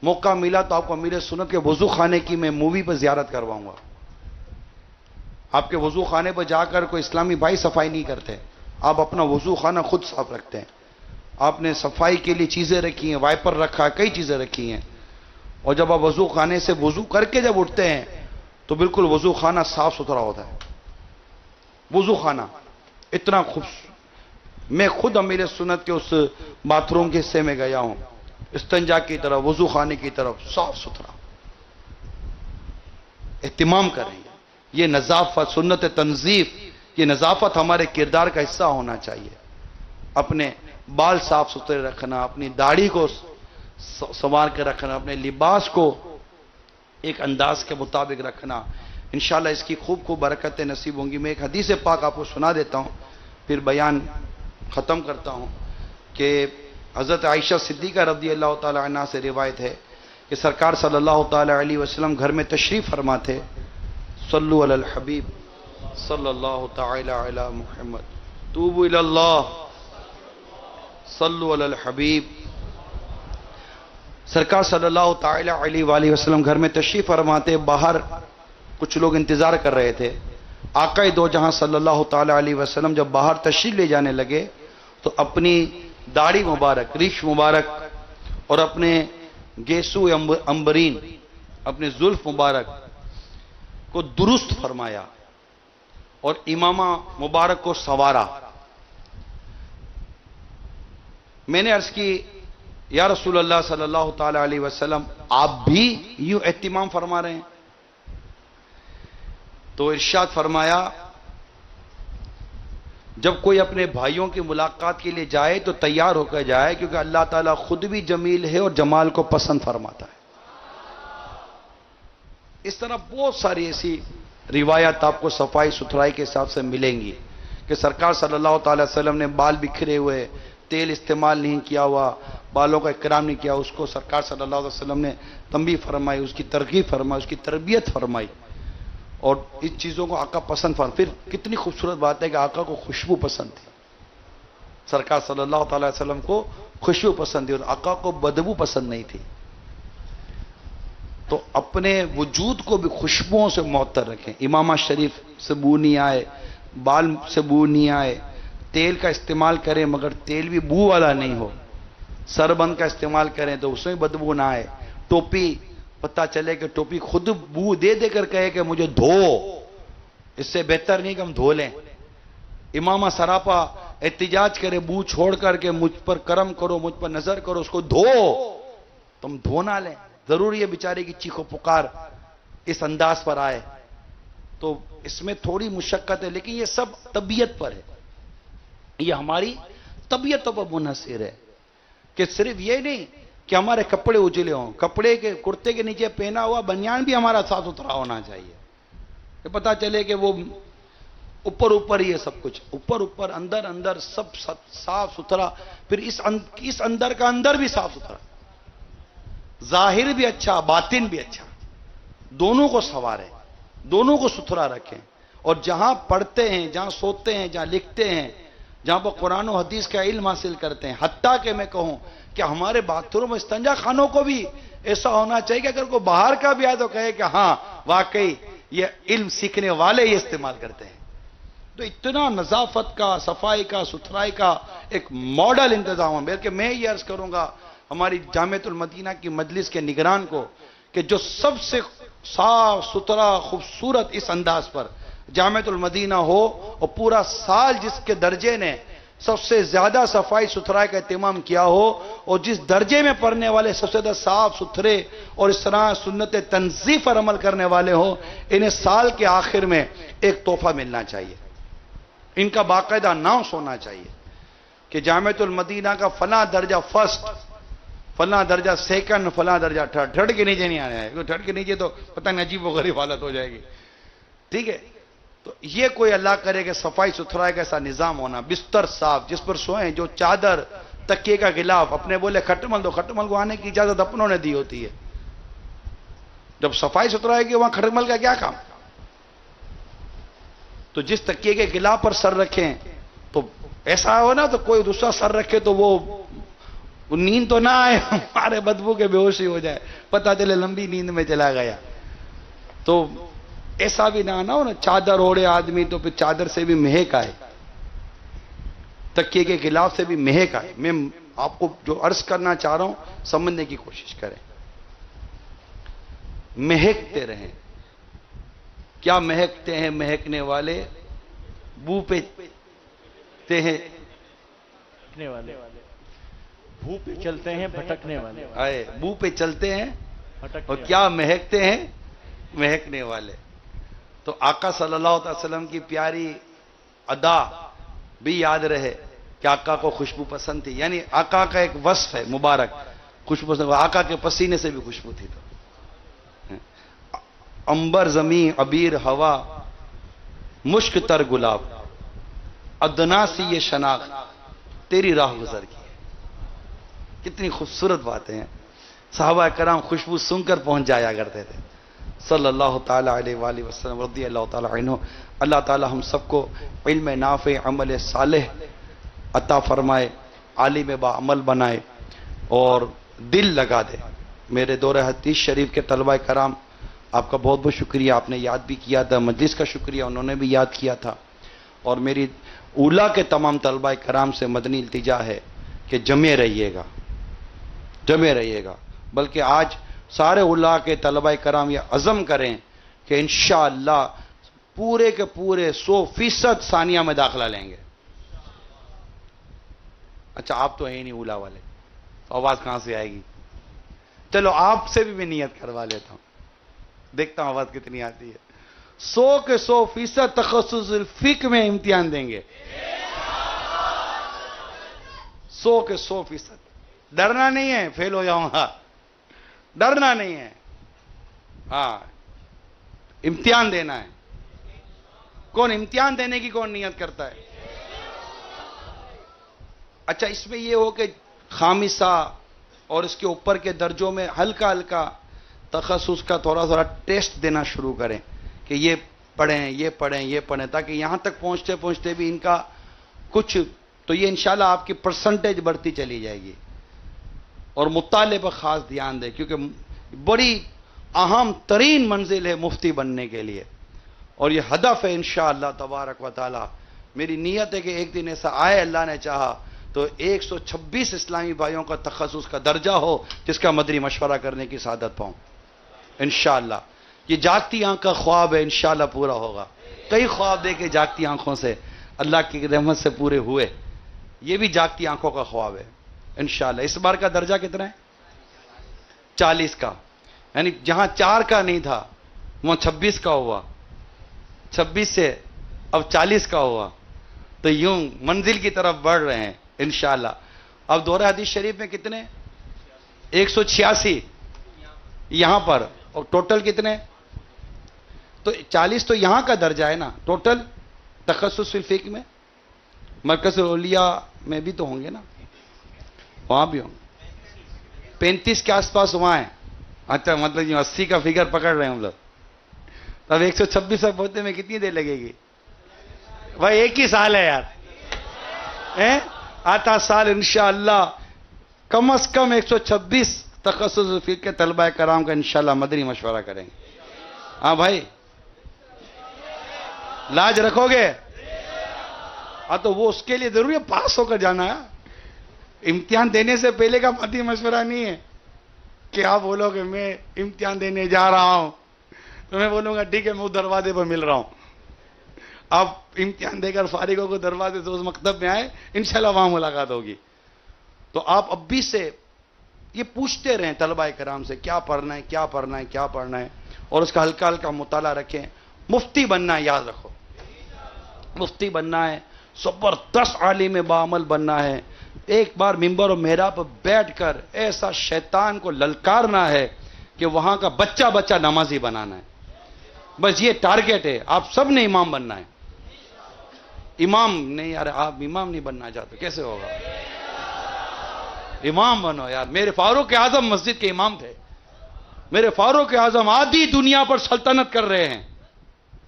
موقع ملا تو آپ کو امیر سنت کے وضو خانے کی میں مووی پر زیارت کرواؤں گا. آپ کے وضو خانے پر جا کر کوئی اسلامی بھائی صفائی نہیں کرتے، آپ اپنا وضو خانہ خود صاف رکھتے ہیں. آپ نے صفائی کے لیے چیزیں رکھی ہیں، وائپر رکھا ہے، کئی چیزیں رکھی ہیں. اور جب آپ وضو خانے سے وضو کر کے جب اٹھتے ہیں تو بالکل وضو خانہ صاف ستھرا ہوتا ہے. وضو خانہ اتنا خوبصورت. میں خود امیر سنت کے اس باتھ روم کے حصے میں گیا ہوں، استنجا کی طرف، وضو خانے کی طرف صاف ستھرا. اہتمام کریں. یہ نظافت، سنت تنظیف، یہ نظافت ہمارے کردار کا حصہ ہونا چاہیے. اپنے بال صاف ستھرے رکھنا، اپنی داڑھی کو سنوار کے رکھنا، اپنے لباس کو ایک انداز کے مطابق رکھنا. انشاءاللہ اس کی خوب خوب برکتیں نصیب ہوں گی. میں ایک حدیث پاک آپ کو سنا دیتا ہوں، پھر بیان ختم کرتا ہوں. کہ حضرت عائشہ صدیقہ رضی اللہ تعالی عنہ سے روایت ہے کہ سرکار صلی اللہ تعالی علیہ وسلم گھر میں تشریف فرما تھے. صلو علی الحبیب صلی اللہ تعالی علی محمد، توبوا الی اللہ، صلو علی الحبیب. سرکار صلی اللہ تعالی علیہ وآلہ وسلم گھر میں تشریف فرماتے. باہر کچھ لوگ انتظار کر رہے تھے. آقا دو جہاں صلی اللہ تعالی علیہ وسلم جب باہر تشریف لے جانے لگے تو اپنی داڑھی مبارک، ریش مبارک اور اپنے گیسو امبرین، اپنے زلف مبارک کو درست فرمایا اور امامہ مبارک کو سنوارا. میں نے عرض کی یا رسول اللہ صلی اللہ تعالی علیہ وسلم آپ بھی یوں اہتمام فرما رہے ہیں؟ تو ارشاد فرمایا جب کوئی اپنے بھائیوں کی ملاقات کے لیے جائے تو تیار ہو کر جائے، کیونکہ اللہ تعالیٰ خود بھی جمیل ہے اور جمال کو پسند فرماتا ہے. اس طرح بہت ساری ایسی روایات آپ کو صفائی ستھرائی کے حساب سے ملیں گی کہ سرکار صلی اللہ تعالی وسلم نے بال بکھرے ہوئے، تیل استعمال نہیں کیا ہوا، بالوں کا اکرام نہیں کیا، اس کو سرکار صلی اللہ علیہ وسلم نے تنبیہ فرمائی، اس کی ترغیب فرمائی، اس کی تربیت فرمائی. اور اس چیزوں کو آقا پسند فرمائی. پھر کتنی خوبصورت بات ہے کہ آقا کو خوشبو پسند تھی. سرکار صلی اللہ تعالی وسلم کو خوشبو پسند تھی اور آقا کو بدبو پسند نہیں تھی. تو اپنے وجود کو بھی خوشبوؤں سے معطر رکھیں. امامہ شریف سے بو نہیں آئے، بال سے بو نہیں آئے. تیل کا استعمال کریں مگر تیل بھی بو والا نہیں ہو. سربند کا استعمال کریں تو اس میں بدبو نہ آئے. ٹوپی پتہ چلے کہ ٹوپی خود بو دے دے کر کہے کہ مجھے دھو، اس سے بہتر نہیں کہ ہم دھو لیں. امامہ سراپا احتجاج کرے بو چھوڑ کر کے مجھ پر کرم کرو، مجھ پر نظر کرو، اس کو دھو، تم دھو نہ لیں. ضروری ہے بیچارے کی چیخ و پکار اس انداز پر آئے تو اس میں تھوڑی مشقت ہے، لیکن یہ سب طبیعت پر ہے، یہ ہماری طبیعتوں پر منحصر ہے. کہ صرف یہ نہیں کہ ہمارے کپڑے اجلے ہوں، کپڑے کے کرتے کے نیچے پہنا ہوا بنیان بھی ہمارا صاف ستھرا ہونا چاہیے. کہ پتہ چلے کہ وہ اوپر اوپر ہی ہے سب کچھ، اوپر اوپر اندر اندر سب صاف ستھرا. پھر اس اندر کا اندر بھی صاف ستھرا، ظاہر بھی اچھا، باطن بھی اچھا، دونوں کو سنواریں، دونوں کو ستھرا رکھیں. اور جہاں پڑھتے ہیں، جہاں سوتے ہیں، جہاں لکھتے ہیں، جہاں پر قرآن و حدیث کا علم حاصل کرتے ہیں، حتیٰ کہ میں کہوں کہ ہمارے باتھ روم استنجا خانوں کو بھی ایسا ہونا چاہیے کہ اگر کوئی باہر کا بھی آئے تو کہے کہ ہاں واقعی یہ علم سیکھنے والے یہ استعمال کرتے ہیں. تو اتنا نظافت کا، صفائی کا، ستھرائی کا ایک ماڈل انتظام ہے. بلکہ میں یہ عرض کروں گا ہماری جامعۃ المدینہ کی مجلس کے نگران کو کہ جو سب سے صاف ستھرا خوبصورت اس انداز پر جامعۃ المدینہ ہو اور پورا سال جس کے درجے نے سب سے زیادہ صفائی ستھرائی کا اہتمام کیا ہو اور جس درجے میں پڑھنے والے سب سے زیادہ صاف ستھرے اور اس طرح سنت تنظیف پر عمل کرنے والے ہوں، انہیں سال کے آخر میں ایک تحفہ ملنا چاہیے. ان کا باقاعدہ اناؤنس ہونا چاہیے کہ جامعۃ المدینہ کا فلاں درجہ فرسٹ، فلاں درجہ سیکنڈ، فلاں درجہ تھرڈ. تھرڈ کے نیچے نہیں آنا ہے، تھرڈ کے نیچے تو پتہ نہیں عجیب و غریب حالت ہو جائے گی. ٹھیک ہے، تو یہ کوئی اللہ کرے کہ صفائی ستھرائی کا ایسا نظام ہونا. بستر صاف جس پر سوئیں، جو چادر تکیے کا غلاف، اپنے بولے کھٹمل دو، کھٹمل کو آنے کی اجازت اپنوں نے دی ہوتی ہے. جب صفائی ستھرائی کی وہاں کھٹمل کا کیا کام؟ تو جس تکیے کے گلا پر سر رکھیں تو ایسا ہو نا، تو کوئی دوسرا سر رکھے تو وہ نیند تو نہ آئے، ہمارے بدبو کے بے ہوشی ہو جائے، پتہ چلے لمبی نیند میں چلا گیا. تو ایسا بھی نہ آنا ہو نا، چادر اوڑے آدمی تو پھر چادر سے بھی مہک آئے، تکیے کے غلاف سے بھی مہک آئے. میں آپ کو جو عرض کرنا چاہ رہا ہوں سمجھنے کی کوشش کریں. مہکتے رہیں. کیا مہکتے ہیں مہکنے والے؟ بو پہ ہیں، بھو پہ چلتے ہیں بھٹکنے والے. آئے بو پہ چلتے ہیں بھٹکنے اور والے. کیا مہکتے ہیں مہکنے والے. تو آقا صلی اللہ علیہ وسلم کی پیاری ادا بھی یاد رہے کہ آقا کو خوشبو پسند تھی. یعنی آقا کا ایک وصف ہے مبارک، خوشبو پسند. آقا کے پسینے سے بھی خوشبو تھی. تو عنبر زمین عبیر ہوا مشک تر گلاب، ادنا سی یہ شناخت تیری راہ گزر کی. کتنی خوبصورت باتیں ہیں. صحابہ کرام خوشبو سن کر پہنچ جایا کرتے تھے صلی اللہ تعالی علیہ وآلہ وسلم رضی اللہ تعالی عنہ. اللہ تعالی ہم سب کو علم نافع، عمل صالح عطا فرمائے، عالم با عمل بنائے اور دل لگا دے. میرے دور حدیث شریف کے طلبہ کرام، آپ کا بہت بہت شکریہ. آپ نے یاد بھی کیا تھا، مجلس کا شکریہ، انہوں نے بھی یاد کیا تھا. اور میری اولا کے تمام طلبہ کرام سے مدنی التجا ہے کہ جمے رہیے گا، جمے رہیے گا. بلکہ آج سارے اولا کے طلبہ کرام یہ عزم کریں کہ انشاءاللہ پورے کے پورے 100% ثانیہ میں داخلہ لیں گے. اچھا آپ تو ہیں ہی نہیں اولا والے، آواز کہاں سے آئے گی؟ چلو آپ سے بھی میں نیت کروا لیتا ہوں، دیکھتا ہوں آواز کتنی آتی ہے. 100 کے 100% تخصص الفقہ میں امتحان دیں گے. 100 کے 100%. ڈرنا نہیں ہے فیل ہو جاؤں گا، ڈرنا نہیں ہے. ہاں امتحان دینا ہے. کون امتحان دینے کی کون نیت کرتا ہے؟ اچھا اس میں یہ ہو کہ خامسہ اور اس کے اوپر کے درجوں میں ہلکا ہلکا تخصص کا تھوڑا تھوڑا ٹیسٹ دینا شروع کریں کہ یہ پڑھیں یہ پڑھیں یہ پڑھیں، تاکہ یہاں تک پہنچتے پہنچتے بھی ان کا کچھ تو یہ انشاءاللہ آپ کی پرسنٹیج بڑھتی چلی جائے گی. اور مطالعے پر خاص دھیان دیں کیونکہ بڑی اہم ترین منزل ہے مفتی بننے کے لیے، اور یہ ہدف ہے انشاءاللہ تبارک و تعالی. میری نیت ہے کہ ایک دن ایسا آئے اللہ نے چاہا تو 126 اسلامی بھائیوں کا تخصص کا درجہ ہو جس کا مدنی مشورہ کرنے کی سعادت پاؤں انشاءاللہ. یہ جاگتی آنکھ کا خواب ہے، انشاءاللہ پورا ہوگا. کئی خواب دے کے جاگتی آنکھوں سے اللہ کی رحمت سے پورے ہوئے، یہ بھی جاگتی آنکھوں کا خواب ہے انشاءاللہ. اس بار کا درجہ کتنا ہے؟ 40 کا. یعنی جہاں 4 کا نہیں تھا وہاں 26 کا ہوا، 26 سے اب 40 کا ہوا. تو یوں منزل کی طرف بڑھ رہے ہیں انشاءاللہ. اب دورہ حدیث شریف میں کتنے؟ 186 یہاں پر، اور ٹوٹل کتنے؟ تو 40 تو یہاں کا درجہ ہے نا ٹوٹل تخصص فی الفقہ میں. مرکز اولیاء میں بھی تو ہوں گے نا، وہاں بھی ہوں گے. 35 کے آس پاس وہاں ہیں. اچھا مطلب 80 کا فگر پکڑ رہے ہیں ہم لوگ. اب 126 تک پہنچنے میں کتنی دیر لگے گی بھائی؟ ایک ہی سال ہے یار، آتا سال انشاءاللہ کم از کم 126 تخصص فقہ کے طلبہ کرام کا انشاءاللہ مدنی مشورہ کریں گے. ہاں بھائی لاج رکھو گے؟ ہاں تو وہ اس کے لیے ضروری ہے پاس ہو کر جانا ہے. امتحان دینے سے پہلے کا مدنی مشورہ نہیں ہے کہ آپ بولو کہ میں امتحان دینے جا رہا ہوں تو میں بولوں گا ٹھیک ہے میں دروازے پر مل رہا ہوں. آپ امتحان دے کر فارغوں کو دروازے سے اس مکتب میں آئے انشاءاللہ وہاں ملاقات ہوگی. تو آپ اب بھی سے یہ پوچھتے رہیں طلبہ کرام سے کیا پڑھنا ہے کیا پڑھنا ہے کیا پڑھنا ہے، اور اس کا ہلکا ہلکا مطالعہ رکھیں. مفتی بننا ہے، یاد رکھو مفتی بننا ہے، زبردست عالم بعمل بننا ہے. ایک بار ممبر و محراب پر بیٹھ کر ایسا شیطان کو للکارنا ہے کہ وہاں کا بچہ بچہ نمازی بنانا ہے. بس یہ ٹارگٹ ہے. آپ سب نے امام بننا ہے. امام نہیں یار، آپ امام نہیں بننا چاہتے کیسے ہوگا؟ امام بنو یار. میرے فاروق اعظم مسجد کے امام تھے. میرے فاروق اعظم آدھی دنیا پر سلطنت کر رہے ہیں،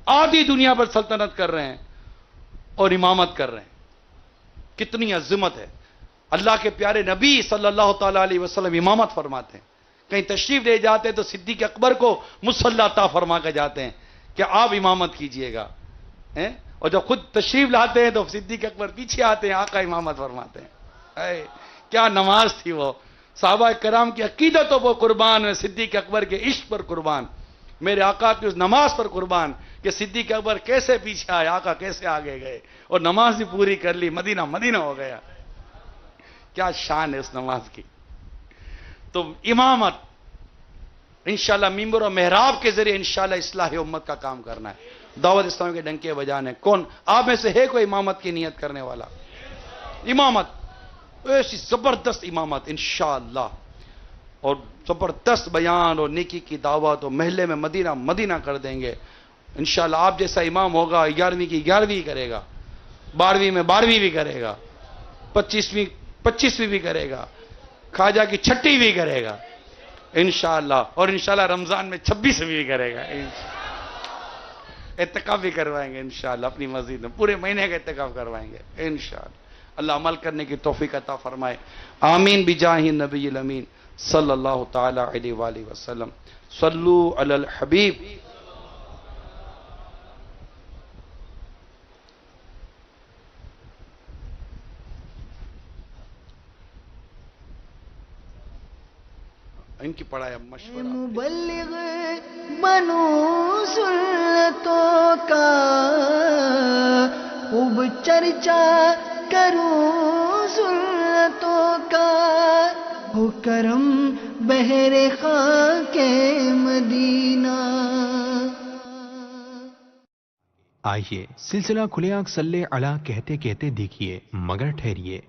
آدھی دنیا پر سلطنت کر رہے ہیں اور امامت کر رہے ہیں. کتنی عظمت ہے. اللہ کے پیارے نبی صلی اللہ تعالی علیہ وسلم امامت فرماتے ہیں. کہیں تشریف لے جاتے تو صدیق اکبر کو مصلی عطا فرما کے جاتے ہیں کہ آپ امامت کیجئے گا. اور جب خود تشریف لاتے ہیں تو صدیق اکبر پیچھے آتے ہیں، آقا امامت فرماتے ہیں. کیا نماز تھی وہ. صحابہ کرام کی عقیدتوں پر قربان ہے، صدیق اکبر کے عشق پر قربان، میرے آقا کی اس نماز پر قربان کہ صدیق اکبر کیسے پیچھے آئے، آقا کیسے آگے گئے اور نماز بھی پوری کر لی، مدینہ مدینہ ہو گیا. کیا شان ہے اس نماز کی. تو امامت انشاءاللہ ممبر و محراب کے ذریعے انشاءاللہ اصلاح امت کا کام کرنا ہے، دعوت اسلامی کے ڈنکے بجانے. کون آپ میں سے ہے کوئی امامت کی نیت کرنے والا؟ امامت ایسی زبردست امامت انشاءاللہ، اور زبردست بیان اور نیکی کی دعوت، اور محلے میں مدینہ مدینہ کر دیں گے انشاءاللہ. آپ جیسا امام ہوگا 11ویں کی 11ویں کرے گا، 12ویں میں 12ویں بھی کرے گا، 25ویں بھی کرے گا، خواجہ کی 6ٹی بھی کرے گا انشاءاللہ، اور انشاءاللہ رمضان میں 26ویں بھی کرے گا. اعتکاف بھی کروائیں گے انشاءاللہ اپنی مسجد میں، پورے مہینے کا اعتکاف کروائیں گے انشاءاللہ. اللہ عمل کرنے کی توفیق عطا فرمائے. آمین بجاہ النبی الامین صلی اللہ تعالی علیہ وآلہ وسلم. صلو علی الحبیب. ان کی پڑھائی اب مشورہ. مبلغ بنو سنتوں کا خوب چرچا کروں سنتوں کا، ہو کرم بہر خاک مدینہ. آئیے سلسلہ کھلے آنکھ صلی علی کہتے کہتے دیکھیے مگر ٹھہریے.